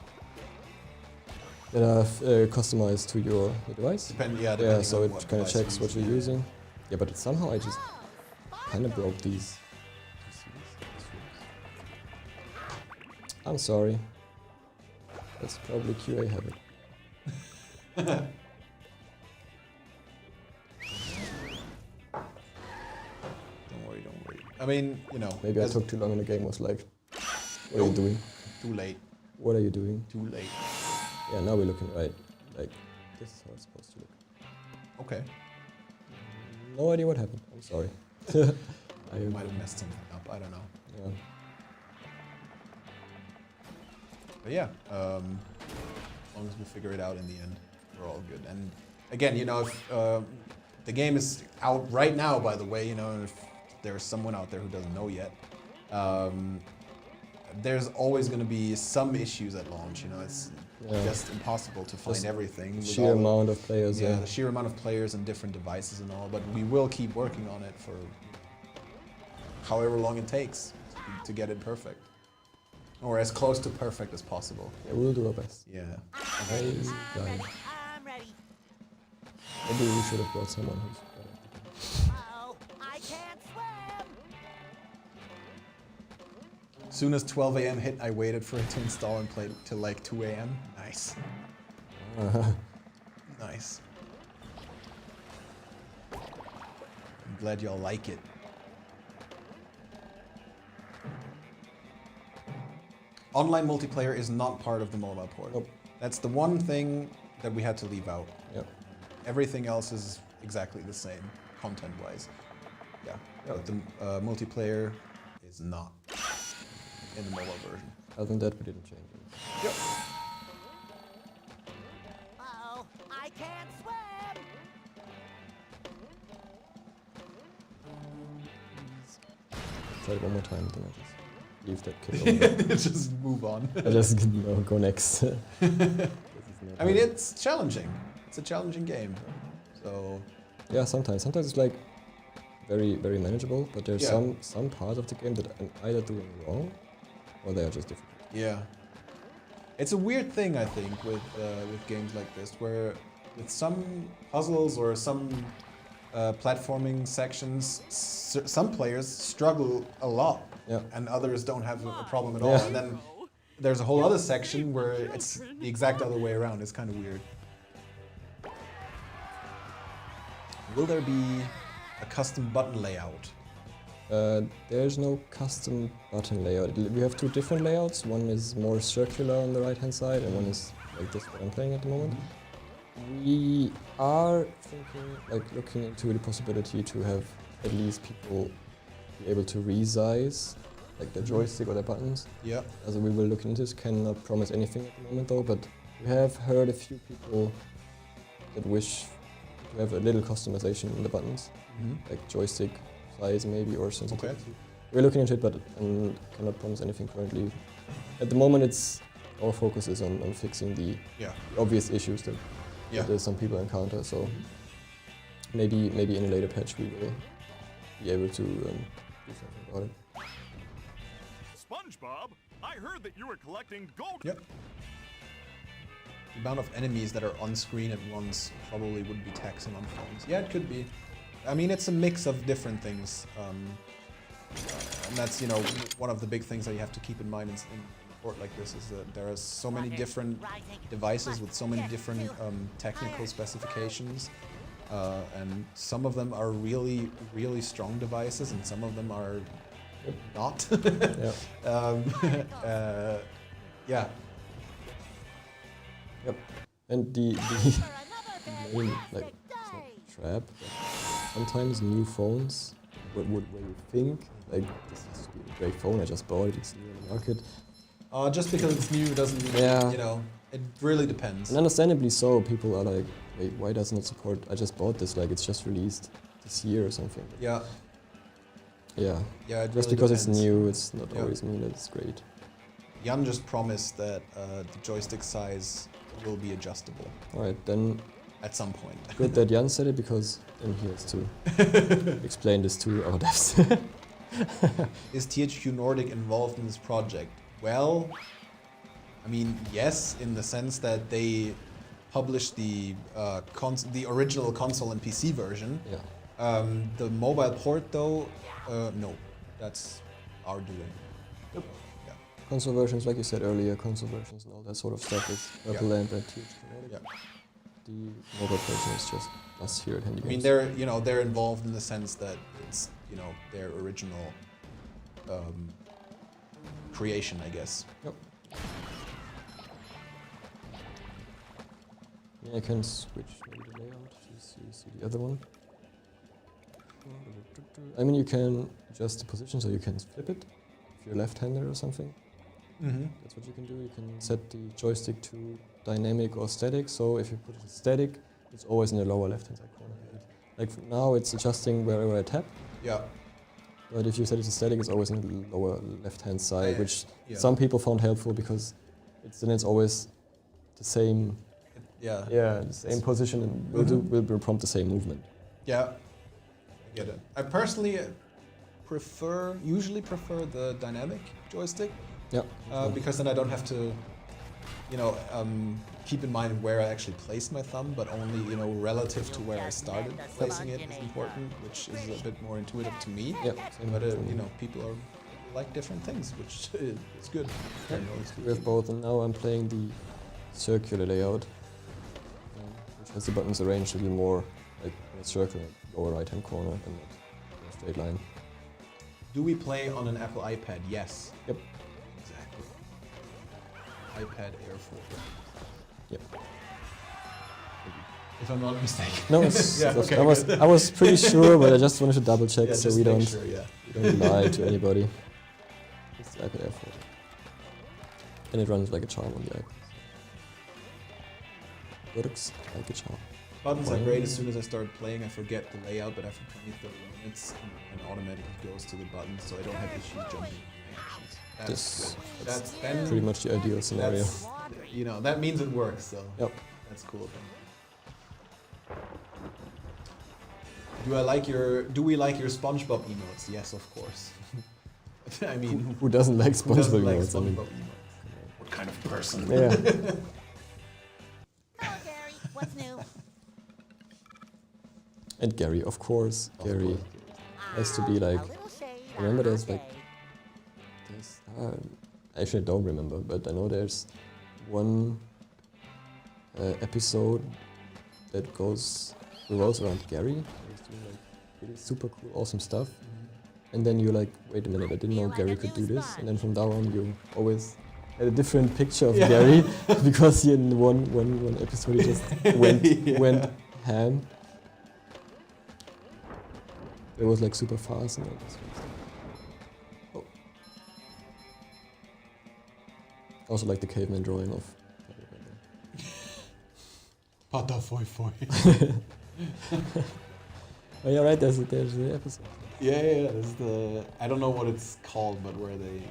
that are customized to your device. Yeah, Yeah, depending so on it what kind of device checks you're what you're using. Yeah, but somehow I just kind of broke these. I'm sorry. That's probably QA habit. Don't worry, don't worry. I mean, you know. Maybe I as- took too long and the game was like, what are you doing? Too late. What are you doing? Too late. Yeah, now we're looking right. Like, this is how it's supposed to look. Okay. No idea what happened. I'm sorry. I might have messed something up. I don't know. Yeah. But yeah, as long as we figure it out in the end, we're all good. And again, you know, if the game is out right now, by the way, you know, if there's someone out there who doesn't know yet, there's always going to be some issues at launch. You know, it's Yeah. just impossible to find Just everything. with Sheer all the- amount of players. Yeah, the sheer amount of players and different devices and all. But we will keep working on it for however long it takes to get it perfect. Or as close to perfect as possible. Yeah, we'll do our best. Yeah. Hey, guy. I'm ready. Maybe we should have brought someone who's better. Uh-oh, I can't swim. As soon as 12 a.m. hit, I waited for it to install and played till like 2 a.m. Nice. Nice. Nice. I'm glad y'all like it. Online multiplayer is not part of the mobile port. Nope. That's the one thing that we had to leave out. Yep. Everything else is exactly the same, content-wise. Yeah, but the multiplayer is not in the mobile version. Other than that, we didn't change it. Yep. Uh-oh, I can't swim. Try it one more time, then I just leave that kid over. Just move on. I just go next. I mean, it's challenging. It's a challenging game. So Yeah, sometimes it's like very manageable, but there's Yeah. some parts of the game that I'm either doing wrong or they are just difficult. yeah, it's a weird thing I think with games like this, where with some puzzles or some platforming sections, some players struggle a lot, Yeah. and others don't have a problem at all. Yeah. And then there's a whole other section where it's the exact other way around. It's kind of weird. Will there be a custom button layout? There's no custom button layout. We have two different layouts. One is more circular on the right hand side, and one is like this what I'm playing at the moment. We are thinking, like looking into the possibility to have at least people be able to resize like the joystick or the buttons. Yeah. Also we will look into this, cannot promise anything at the moment though, but we have heard a few people that wish to have a little customization in the buttons, like joystick size maybe or sensitivity. Okay. We're looking into it, but cannot promise anything currently. At the moment, our focus is on fixing the Yeah. obvious issues that, Yeah. that some people encounter. So maybe in a later patch we will be able to do something about it. SpongeBob, I heard that you were collecting gold. Yep. The amount of enemies that are on screen at once probably would be taxing on phones. Yeah, it could be. I mean, it's a mix of different things. And that's, one of the big things that you have to keep in mind in a port like this is that there are so many different devices with so many different technical specifications. And some of them are really, really strong devices and some of them are not. Yep. Yeah. Yep. And the main like it's not trap. But sometimes new phones, where you think like this has to be a great phone. I just bought it. It's new on the market. Just because it's new doesn't mean, Yeah. It really depends. And understandably so, people are like, wait, why doesn't it support? I just bought this. Like it's just released this year or something. Yeah. Yeah. Yeah, it Just really because depends. it's new, it's not Yeah. always mean that it's great. Jan just promised that the joystick size will be adjustable All right, then at some point. good that Jan said it because then he has to explain this to our devs. Is THQ Nordic involved in this project? Well, I mean, yes, in the sense that they published the original console and PC version. Yeah. The mobile port, though, no, that's our doing. Yep. Yeah. Console versions, like you said earlier, console versions and all that sort of stuff is Purple Yeah. Lamp and THQ Nordic. Yeah. The mobile version is just us here at Handy I mean, Games. they're involved in the sense that it's their original creation, I guess. Yep. Yeah, I can switch maybe the layout to see the other one. I mean, you can adjust the position so you can flip it if you're left-handed or something. Mm-hmm. That's what you can do. You can set the joystick to dynamic or static. So if you put it static, it's always in the lower left-hand side corner. Like now, it's adjusting wherever I tap. Yeah. But if you set it to static, it's always in the lower left-hand side, which yeah. some people found helpful because it's always the same. Yeah. Yeah, the same position and will prompt the same movement. Yeah. I get it. I personally usually prefer the dynamic joystick. Yeah. Because then I don't have to, keep in mind where I actually place my thumb, but only, relative to where I started placing it is important, which is a bit more intuitive to me. Yeah. Same But, for me. people are like different things, which is good. We have both, and now I'm playing the circular layout, which has the buttons arranged a little more like in a circle in the lower right hand corner and not in a straight line. Do we play on an Apple iPad? Yes. Yep. Exactly. iPad Air 4. Yep. If I'm not mistaken. No, it's, Yeah, okay, I was pretty sure, but I just wanted to double check Yeah, so just we make don't sure, yeah. we don't lie to anybody. It's the iPad Air 4. And it runs like a charm on the iPad. Works like a charm. Buttons are great. As soon as I start playing, I forget the layout, but after 20-30 minutes, it automatically goes to the buttons, so I don't have issues jumping. This- That's Pretty much the ideal scenario. That's, you know, that means it works, so Yep. that's cool then. Do we like your SpongeBob emotes? Yes, of course. I mean, Who doesn't like who doesn't SpongeBob like emotes? I mean, SpongeBob emotes? What kind of person? yeah. Hello, Gary. What's new? And Gary, of course. Gary has to be like. A little shade Remember on a there's hot like- day. Actually, I don't remember, but I know there's one episode that revolves around Gary. He's doing like really super cool, awesome stuff. And then you're like, wait a minute, I didn't know Gary could do this. And then from now on, you always had a different picture of Gary because he in one episode he just went ham. It was like super fast and all this sort of stuff. Oh. Also like the caveman drawing of. Pata foi foi. Oh yeah, right. There's the episode. Yeah. This is the, I don't know what it's called, but where they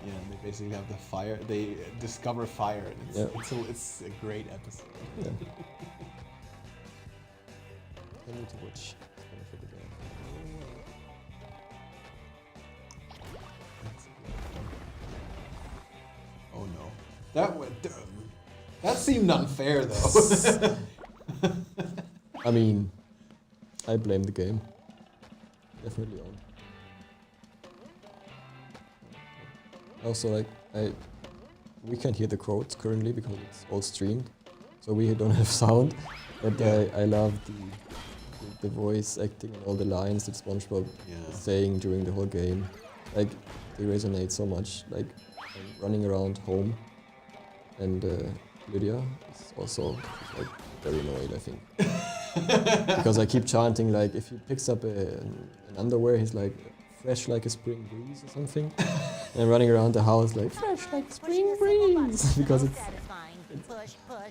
basically have the fire. They discover fire. And it's a great episode. Yeah. I need to watch. Oh no, that seemed unfair though. I mean, I blame the game. Definitely on. Also, like we can't hear the quotes currently because it's all streamed, so we don't have sound. But I love the voice acting and all the lines that SpongeBob is saying during the whole game. Like they resonate so much. Like I'm running around home, and Lydia is also like very annoyed, I think. Because I keep chanting, like, if he picks up an underwear, he's like, fresh like a spring breeze or something. And I'm running around the house like, fresh like a spring breeze. Because it's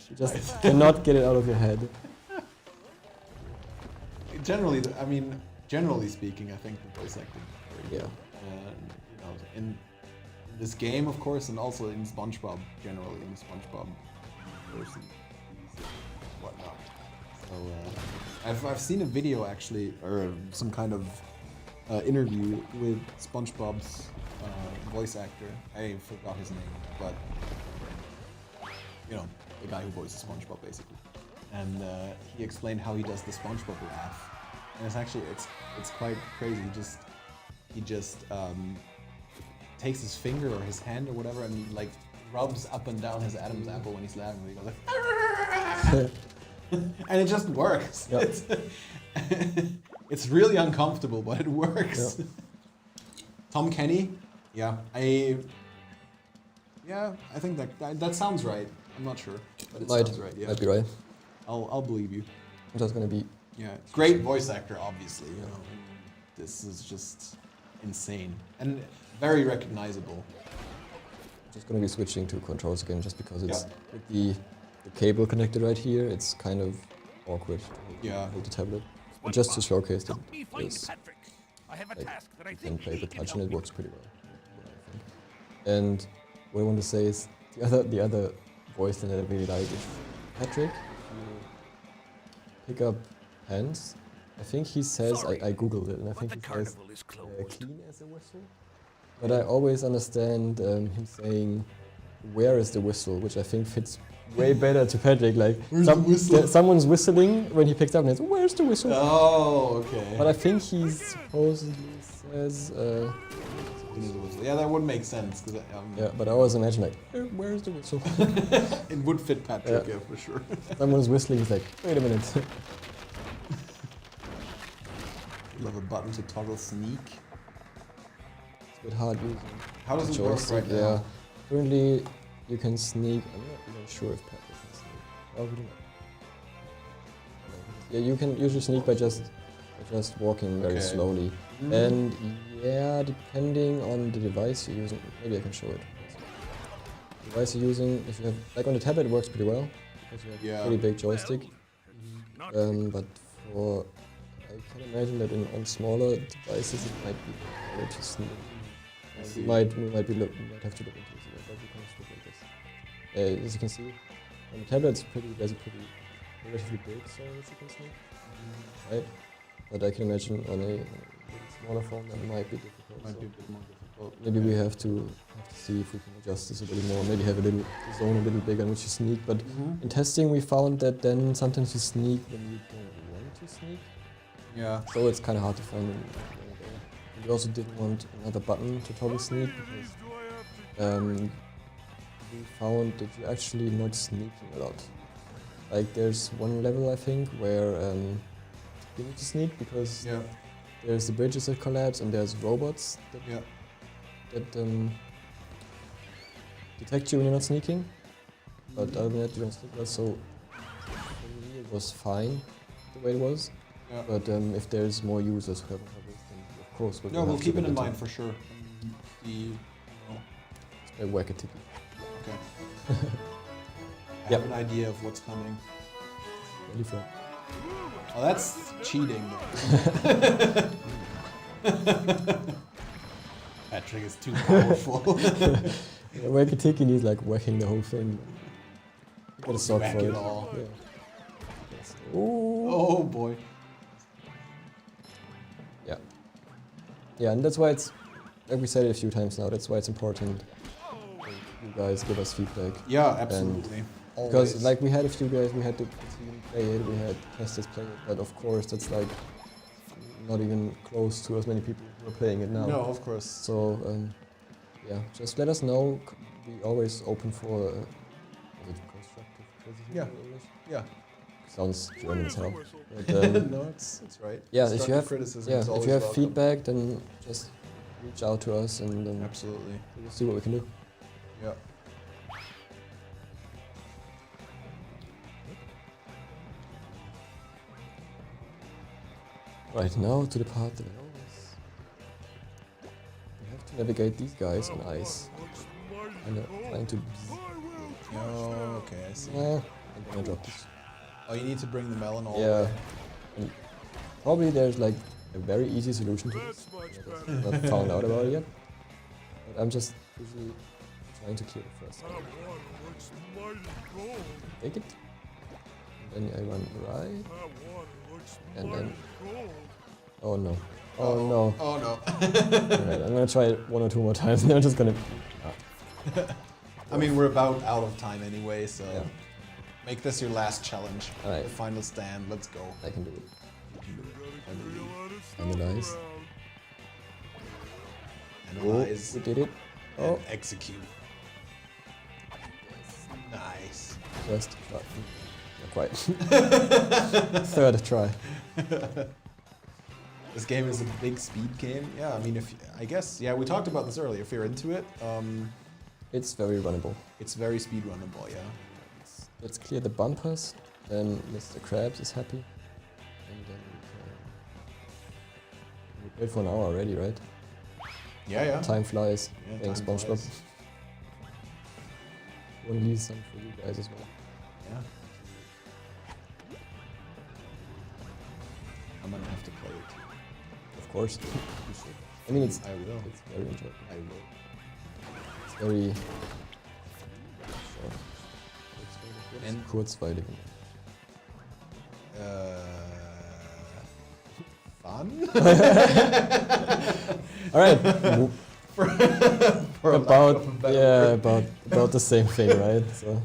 you just cannot get it out of your head. Generally speaking, I think the voice acting is very good. And, you know, in this game, of course, and also in SpongeBob, generally in SpongeBob person, whatnot. So I've seen a video actually, or some kind of interview with SpongeBob's voice actor. I forgot his name, but you know, the guy who voices SpongeBob basically. And he explained how he does the SpongeBob laugh, and it's actually it's quite crazy. He just takes his finger or his hand or whatever and like rubs up and down his Adam's apple when he's laughing. He goes like, and it just works. Yep. It's really uncomfortable, but it works. Yep. Tom Kenny, I think that sounds right. I'm not sure, but it sounds right. Yeah, Might be right. I'll believe you. I'm just gonna be. Yeah, great voice actor, obviously. You know, this is just insane and very recognizable. Just gonna be switching to controls again, just because it's with the cable connected right here. It's kind of awkward to hold the tablet. But just to showcase that I have a task that I you can think play he with can touch help and it me works pretty well. I think. And what I want to say is the other voice that I really like is Patrick. Pick up hands. I think he says, I googled it, and I think he says clean as a whistle. But I always understand him saying, where is the whistle, which I think fits way better to Patrick. Like someone's whistling when he picks up and it's, where's the whistle? Oh, okay. But I think he supposedly says, There's a whistle. Yeah, that would make sense. Cause Yeah, but I always imagine like, where's the whistle? it would fit Patrick, Yeah. yeah, for sure. Someone's whistling, he's like, wait a minute. Love a button to toggle sneak. It's a bit hard using. How does the it work joystick, right yeah. now? Currently, you can sneak. I'm not even sure if Patrick can sneak. Probably not. Yeah, you can usually sneak by just walking very Okay. slowly. Mhm. And yeah, depending on the device you're using, maybe I can show it. The device you're using, if you have, like on the tablet, it works pretty well because you have Yeah. a pretty big joystick. Not But for, I can imagine that on smaller devices it might be harder to sneak. see. We might have to look into it, but we can look like this. As you can see, on the tablet there's a pretty relatively big zone which you can sneak, right? But I can imagine on a smaller phone that might be difficult. Might so be a bit more difficult. maybe we have to see if we can adjust this a little more. Maybe have a little zone a little bigger in which you sneak. But Mhm. in testing, we found that then sometimes you sneak when you don't want to sneak. Yeah. So it's kind of hard to find them. And we also didn't want another button to toggle sneak because we found that you're actually not sneaking a lot. Like there's one level I think where you need to sneak because Yeah. there's the bridges that collapse and there's robots Yeah. that detect you when you're not sneaking. But other than that, you don't sneak a lot. So for me, it was fine the way it was. Yeah. But if there's more users who haven't covered, then of course No, we'll have to keep it look in into mind for sure. It's a whack a ticket. Okay. I Yep. have an idea of what's coming. Really fun. Oh, that's cheating. Patrick is too powerful. Yeah, whack a ticket is like whacking the whole thing. You gotta sock Whack for it it. all. Yeah. Yes. Ooh. Oh boy. Yeah. Yeah, and that's why it's, like we said it a few times now, that's why it's important that you guys give us feedback. Yeah, absolutely. Because Always. like we had a few guys, we had the team play it, we had testers play it, but of course that's like not even close to as many people who are playing it now. No, of course. So yeah, just let us know. We always open for is it constructive criticism Yeah. in English? Yeah. Sounds German as hell. whistle. But, No, it's right. yeah, if Constructive you have criticism yeah, is if always you have welcome. feedback, then just reach out to us and Absolutely. we'll see what we can do. Yeah. Right now to the part that I always we have to navigate these guys on ice. And trying to Oh, okay, I see. I'm gonna drop this. Oh, you need to bring the melon all the Yeah. way. And probably there's like a very easy solution to this. I've not found out about it yet. But I'm just usually trying to clear it first. Take it. And then I run right. And then. Oh no. Oh no. Oh no. Alright, I'm gonna try it one or two more times and I'm just gonna. I mean, we're about out of time anyway, so Yeah. make this your last challenge. Alright. The final stand. Let's go. I can do it. Analyze. Analyze We did it. and Oh, execute. Nice. first try. Not quite. Third try. This game is a big speed game. Yeah, I mean, I guess, yeah, we talked about this earlier. If you're into it, It's very runnable. it's very speed runnable, yeah. Let's clear the bumpers, then Mr. Krabs is happy. And then we played for an hour already, right? Yeah, yeah. Time flies. Yeah, Thanks, time SpongeBob. flies. One leave some for you guys as well. Yeah. I'm gonna have to play it too. Of course. You should. I mean, it's I will. it's very enjoyable. I will. It's very short. And kurzweilig. Fun? All right. For a lack of a better Yeah, word. about the same thing, right? So.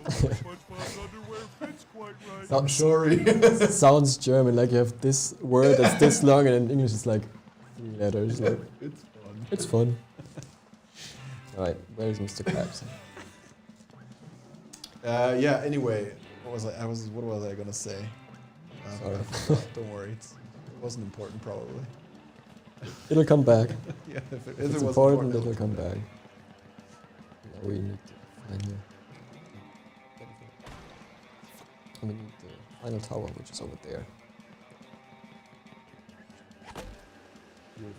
SpongeBob's underwear fits quite right. I'm sorry. Sounds German, like you have this word that's this long, and in English it's like letters. Like, It's fun. it's fun. Alright, where is Mr. Krabs? Yeah. Anyway, what was I gonna say? Sorry. I forgot. Don't worry. It wasn't important, probably. It'll come back. Yeah. If If it it's was important, it'll come back. Now we need to find the... And we need the final tower, which is over there.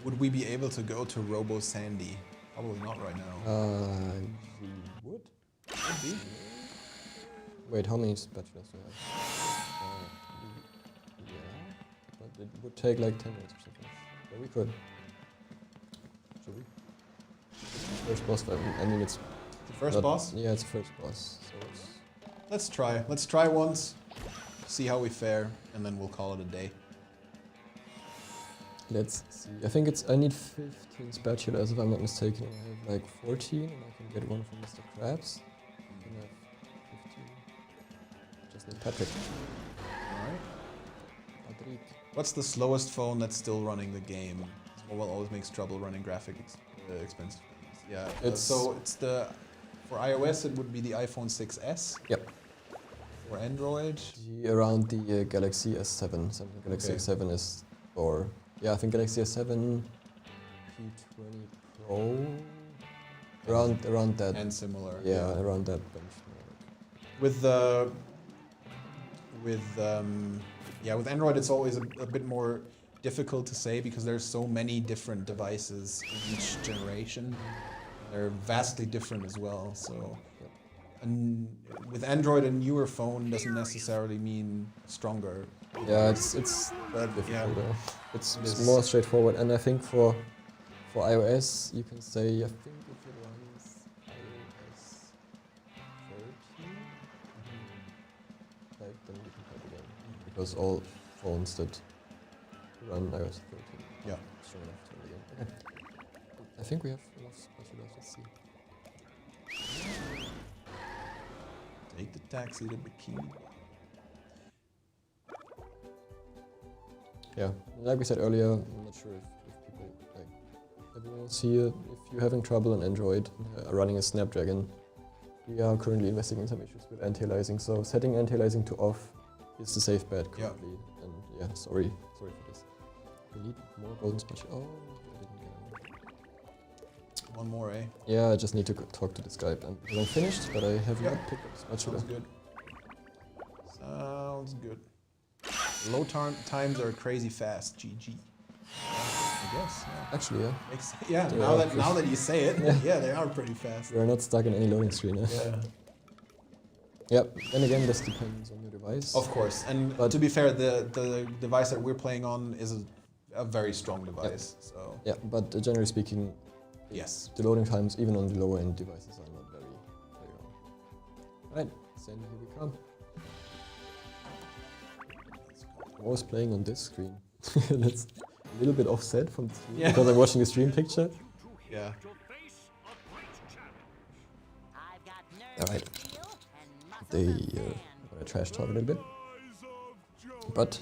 Would we be able to go to Robo Sandy? Probably not right now. We would? Could be. Wait, how many spatulas do we have? Yeah, but it would take like 10 minutes or something. Yeah, we could. Should we? First boss fight. I mean, it's The first not- boss? Yeah, it's the first boss. So it's Let's try. Let's try once. See how we fare, and then we'll call it a day. let's see. I think it's. I need 15 spatulas if I'm not mistaken. I have like 14, and I can get one from Mr. Krabs. And I have 15. Just need Patrick. Alright. Patrick. What's the slowest phone that's still running the game? Mobile always makes trouble running expensive games. Yeah. So it's the... For iOS, it would be the iPhone 6s. Yep. For Android, Around the Galaxy S7. Something Galaxy Okay. S7 is, or yeah, I think Galaxy S7, P20 Pro, around that. and similar. Yeah, around that benchmark. With Android, it's always a bit more difficult to say because there's so many different devices in each generation. They're vastly different as well. So, and with Android, a newer phone doesn't necessarily mean stronger. Yeah, it's But yeah, difficult. It's It is. more straightforward, and I think for iOS, you can say I think if it runs iOS 13, like then you can play the game because all phones that run iOS 13 Yeah. are strong enough to run the game. Okay. I think we have enough spatulas. Let's see. take the taxi to Bikini. Yeah, like we said earlier, I'm not sure if people, like everyone else here, if you're having trouble on Android running a Snapdragon, we are currently investigating some issues with anti-aliasing, so setting anti-aliasing to off is the safe bet currently. And yeah, sorry for this. We need more golden spatula. Oh, I didn't get it. One more, eh? Yeah, I just need to talk to this guy. I'm finished, but I have Yeah. not picked up spatula. Sounds good. Sounds good. Load times are crazy fast. GG. I guess. Yeah. Actually, yeah, Yeah. Now that you say it, yeah, they are pretty fast. we are not stuck in any loading screen. Yeah. Yep. Then again, this depends on your device. Of course, and But- to be fair, the device that we're playing on is a very strong device. So Yeah, but generally speaking, yes. the loading times, even on the lower end devices, are not very long. Right, then here we come. I'm always playing on this screen. That's a little bit offset from the stream Yeah. because I'm watching the stream picture. Yeah. I've got nerve Alright. of steel and muscle They of sand. want to trash talk a little bit, but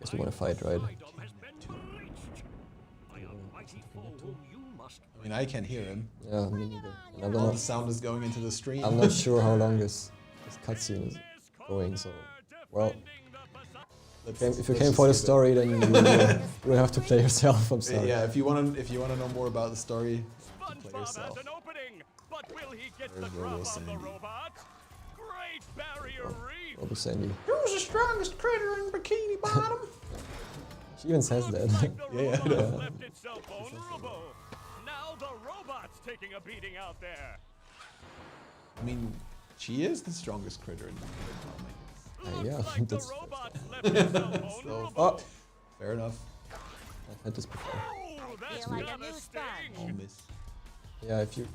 guess we want to fight, right? I mean, I can hear him. Yeah, me neither. And I'm All the not, sound is going into the stream. I'm not sure how long this cutscene is going, so well. If you came for the story, then you will have to play yourself. I'm sorry. Yeah, if you wanna know more about the story, you can play SpongeBob yourself. has an opening, but will he get There's the drop Robo on the Sandy. robot? Great Barrier Reef! Robo Sandy. Who's the strongest critter in Bikini Bottom? She even says that. Like the Yeah, I robot know. left itself vulnerable. Now the robot's taking a beating out there. I mean, she is the strongest critter in Bikini Bottom. Yeah, Looks like the that's robot's left itself vulnerable. Oh, Fair enough. I've had this before. Oh, that's Feel like a got new a sponge. I'll sting. miss. Yeah, if you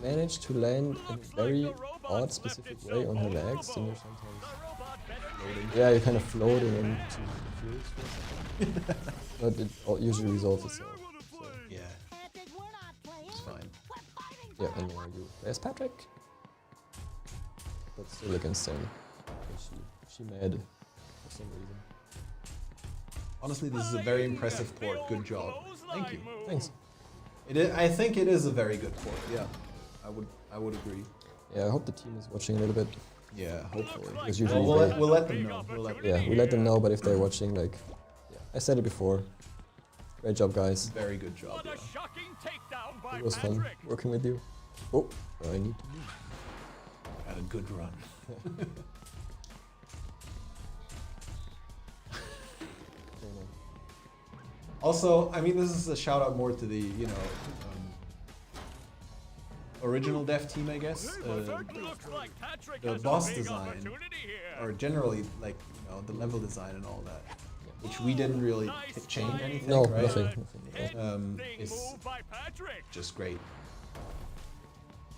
manage to land in a Looks like very the robot's odd, left specific itself way on her legs, then vulnerable. you're sometimes The robot better Loading. yeah, you're kind of floating into the fuels for a second. But it usually resolves itself. So, Yeah, Patrick, we're not playing. it's fine. We're fighting. yeah, and now you play as Patrick, but still against Sandy. She mad for some reason. Honestly, this is a very impressive port. Good job. Thank you. Thanks. I think it is a very good port. Yeah, I would agree. Yeah, I hope the team is watching a little bit. Yeah, hopefully. Because Well, usually we'll let them know. we let them know, but if they're watching, like, yeah, I said it before. Great job, guys. Very good job. What Yeah. a shocking takedown by It was fun Patrick. working with you. Oh, I need to move. Had a good run. Also, I mean, this is a shout out more to the, original dev team, I guess. Looks like Patrick The has a boss big design, opportunity here. or generally, like, the level design and all that, which we didn't really change anything, No, right? nothing. Big Is move by Patrick. just great.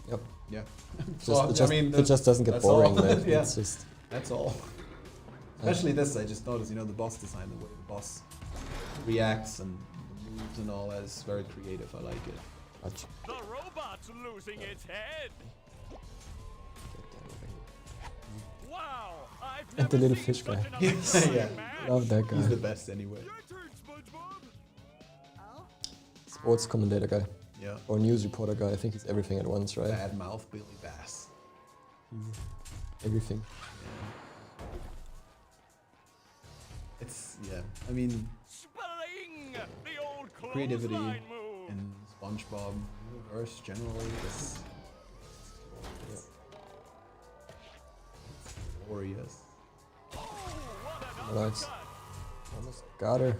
Yep. Yeah. It just doesn't get that's boring, all. man. Yeah. It's just That's all. Especially this, I just noticed, the boss design, the way the boss reacts and the moves and all that is very creative. I like it. much. The robot's losing its head. Wow, I've And never the little seen fish such guy. an electrifying Yeah. match. Love that guy. He's the best anyway. Your turn, SpongeBob. Oh, Sports commentator guy. Yeah. Or news reporter guy. I think he's everything at once, right? Bad mouth Billy Bass. Everything. It's, yeah, I mean, Spling! The old creativity clothesline move. in SpongeBob universe generally is glorious. Oh, what an Alright. uppercut. Almost got her.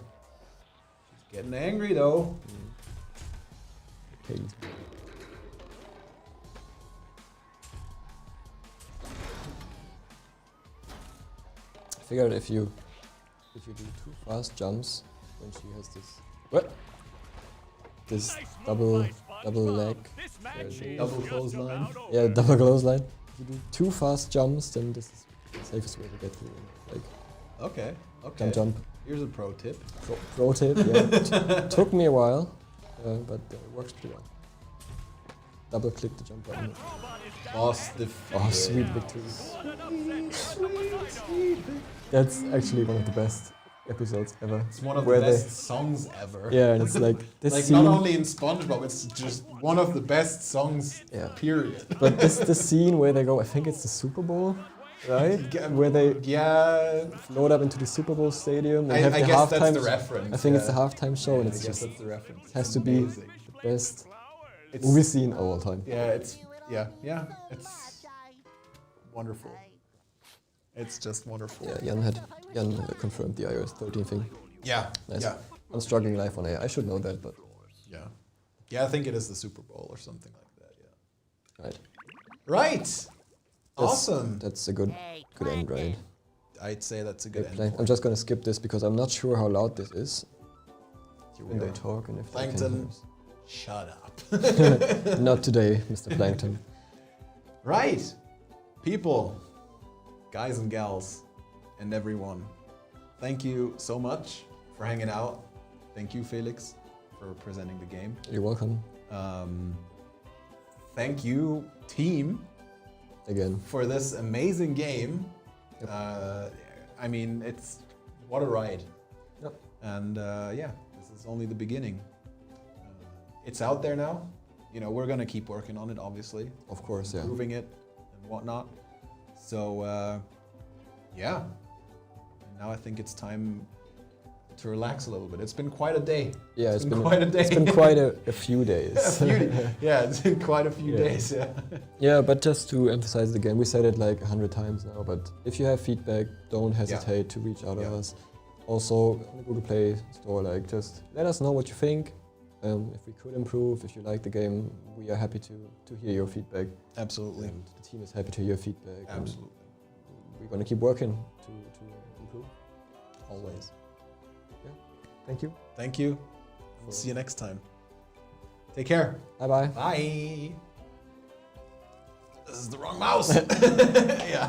Getting angry though. Okay. I figured if you do too fast jumps when she has this Nice move double by SpongeBob. leg, This match yeah, is double just clothesline. about over. yeah, double clothesline. If you do too fast jumps, then this is the safest way to get through. Like Okay, okay. jump. Here's a pro tip. Pro tip. Yeah, took me a while, but it works pretty well. Double click the jump button. Robot is down Boss and defeated. Oh, sweet victory. what an upset by Poseidon. That's actually one of the best episodes ever. It's one of Where the they- best songs ever. Yeah, and it's like this Like scene. not only in SpongeBob, it's just one of the best songs. Yeah. Period. But the scene where they go, I think it's the Super Bowl, right? Where they Yeah, load up into the Super Bowl stadium and have I the guess halftime. that's the reference. I think it's the yeah. halftime show, and I it's guess just that's the reference. has It's to be amazing. the best It's, movie scene of all time. Yeah, it's it's wonderful. It's just wonderful. Yeah, Jan confirmed the iOS 13 thing. Yeah, Nice. yeah, I'm struggling live on AI. I should know that, but yeah. Yeah, I think it is the Super Bowl or something like that. Yeah. right. Right. Awesome. That's a good end, right? I'd say that's a good Okay, end. I'm just gonna skip this because I'm not sure how loud this is when they are. talk and if they Plankton, can shut up. hear us. Not today, Mr. Plankton. Right. People, guys and gals, and everyone. Thank you so much for hanging out. Thank you, Felix, for presenting the game. You're welcome. Thank you, team, Again. for this amazing game. Yep. I mean, it's what a ride. Yep. And yeah, this is only the beginning. It's out there now. You know, we're gonna keep working on it, obviously, Of course, yeah. improving it and whatnot. So yeah. And now I think it's time to relax a little bit. It's been quite a day. Yeah, it's been quite a day. It's been quite a few days. Yeah, it's been quite a few Yeah. days. Yeah. Yeah, but just to emphasize it again, we said it like 100 times now, but if you have feedback, don't hesitate to reach out to Yeah. us. Also, on the Google Play Store, like just let us know what you think. If we could improve, if you like the game, we are happy to hear your feedback. Absolutely. And the team is happy to hear your feedback. and Absolutely. we're going to keep working to improve. Always. Yeah. Thank you. Thank you. We'll see you next time. Take care. Bye-bye. Bye. This is the wrong mouse. Yeah.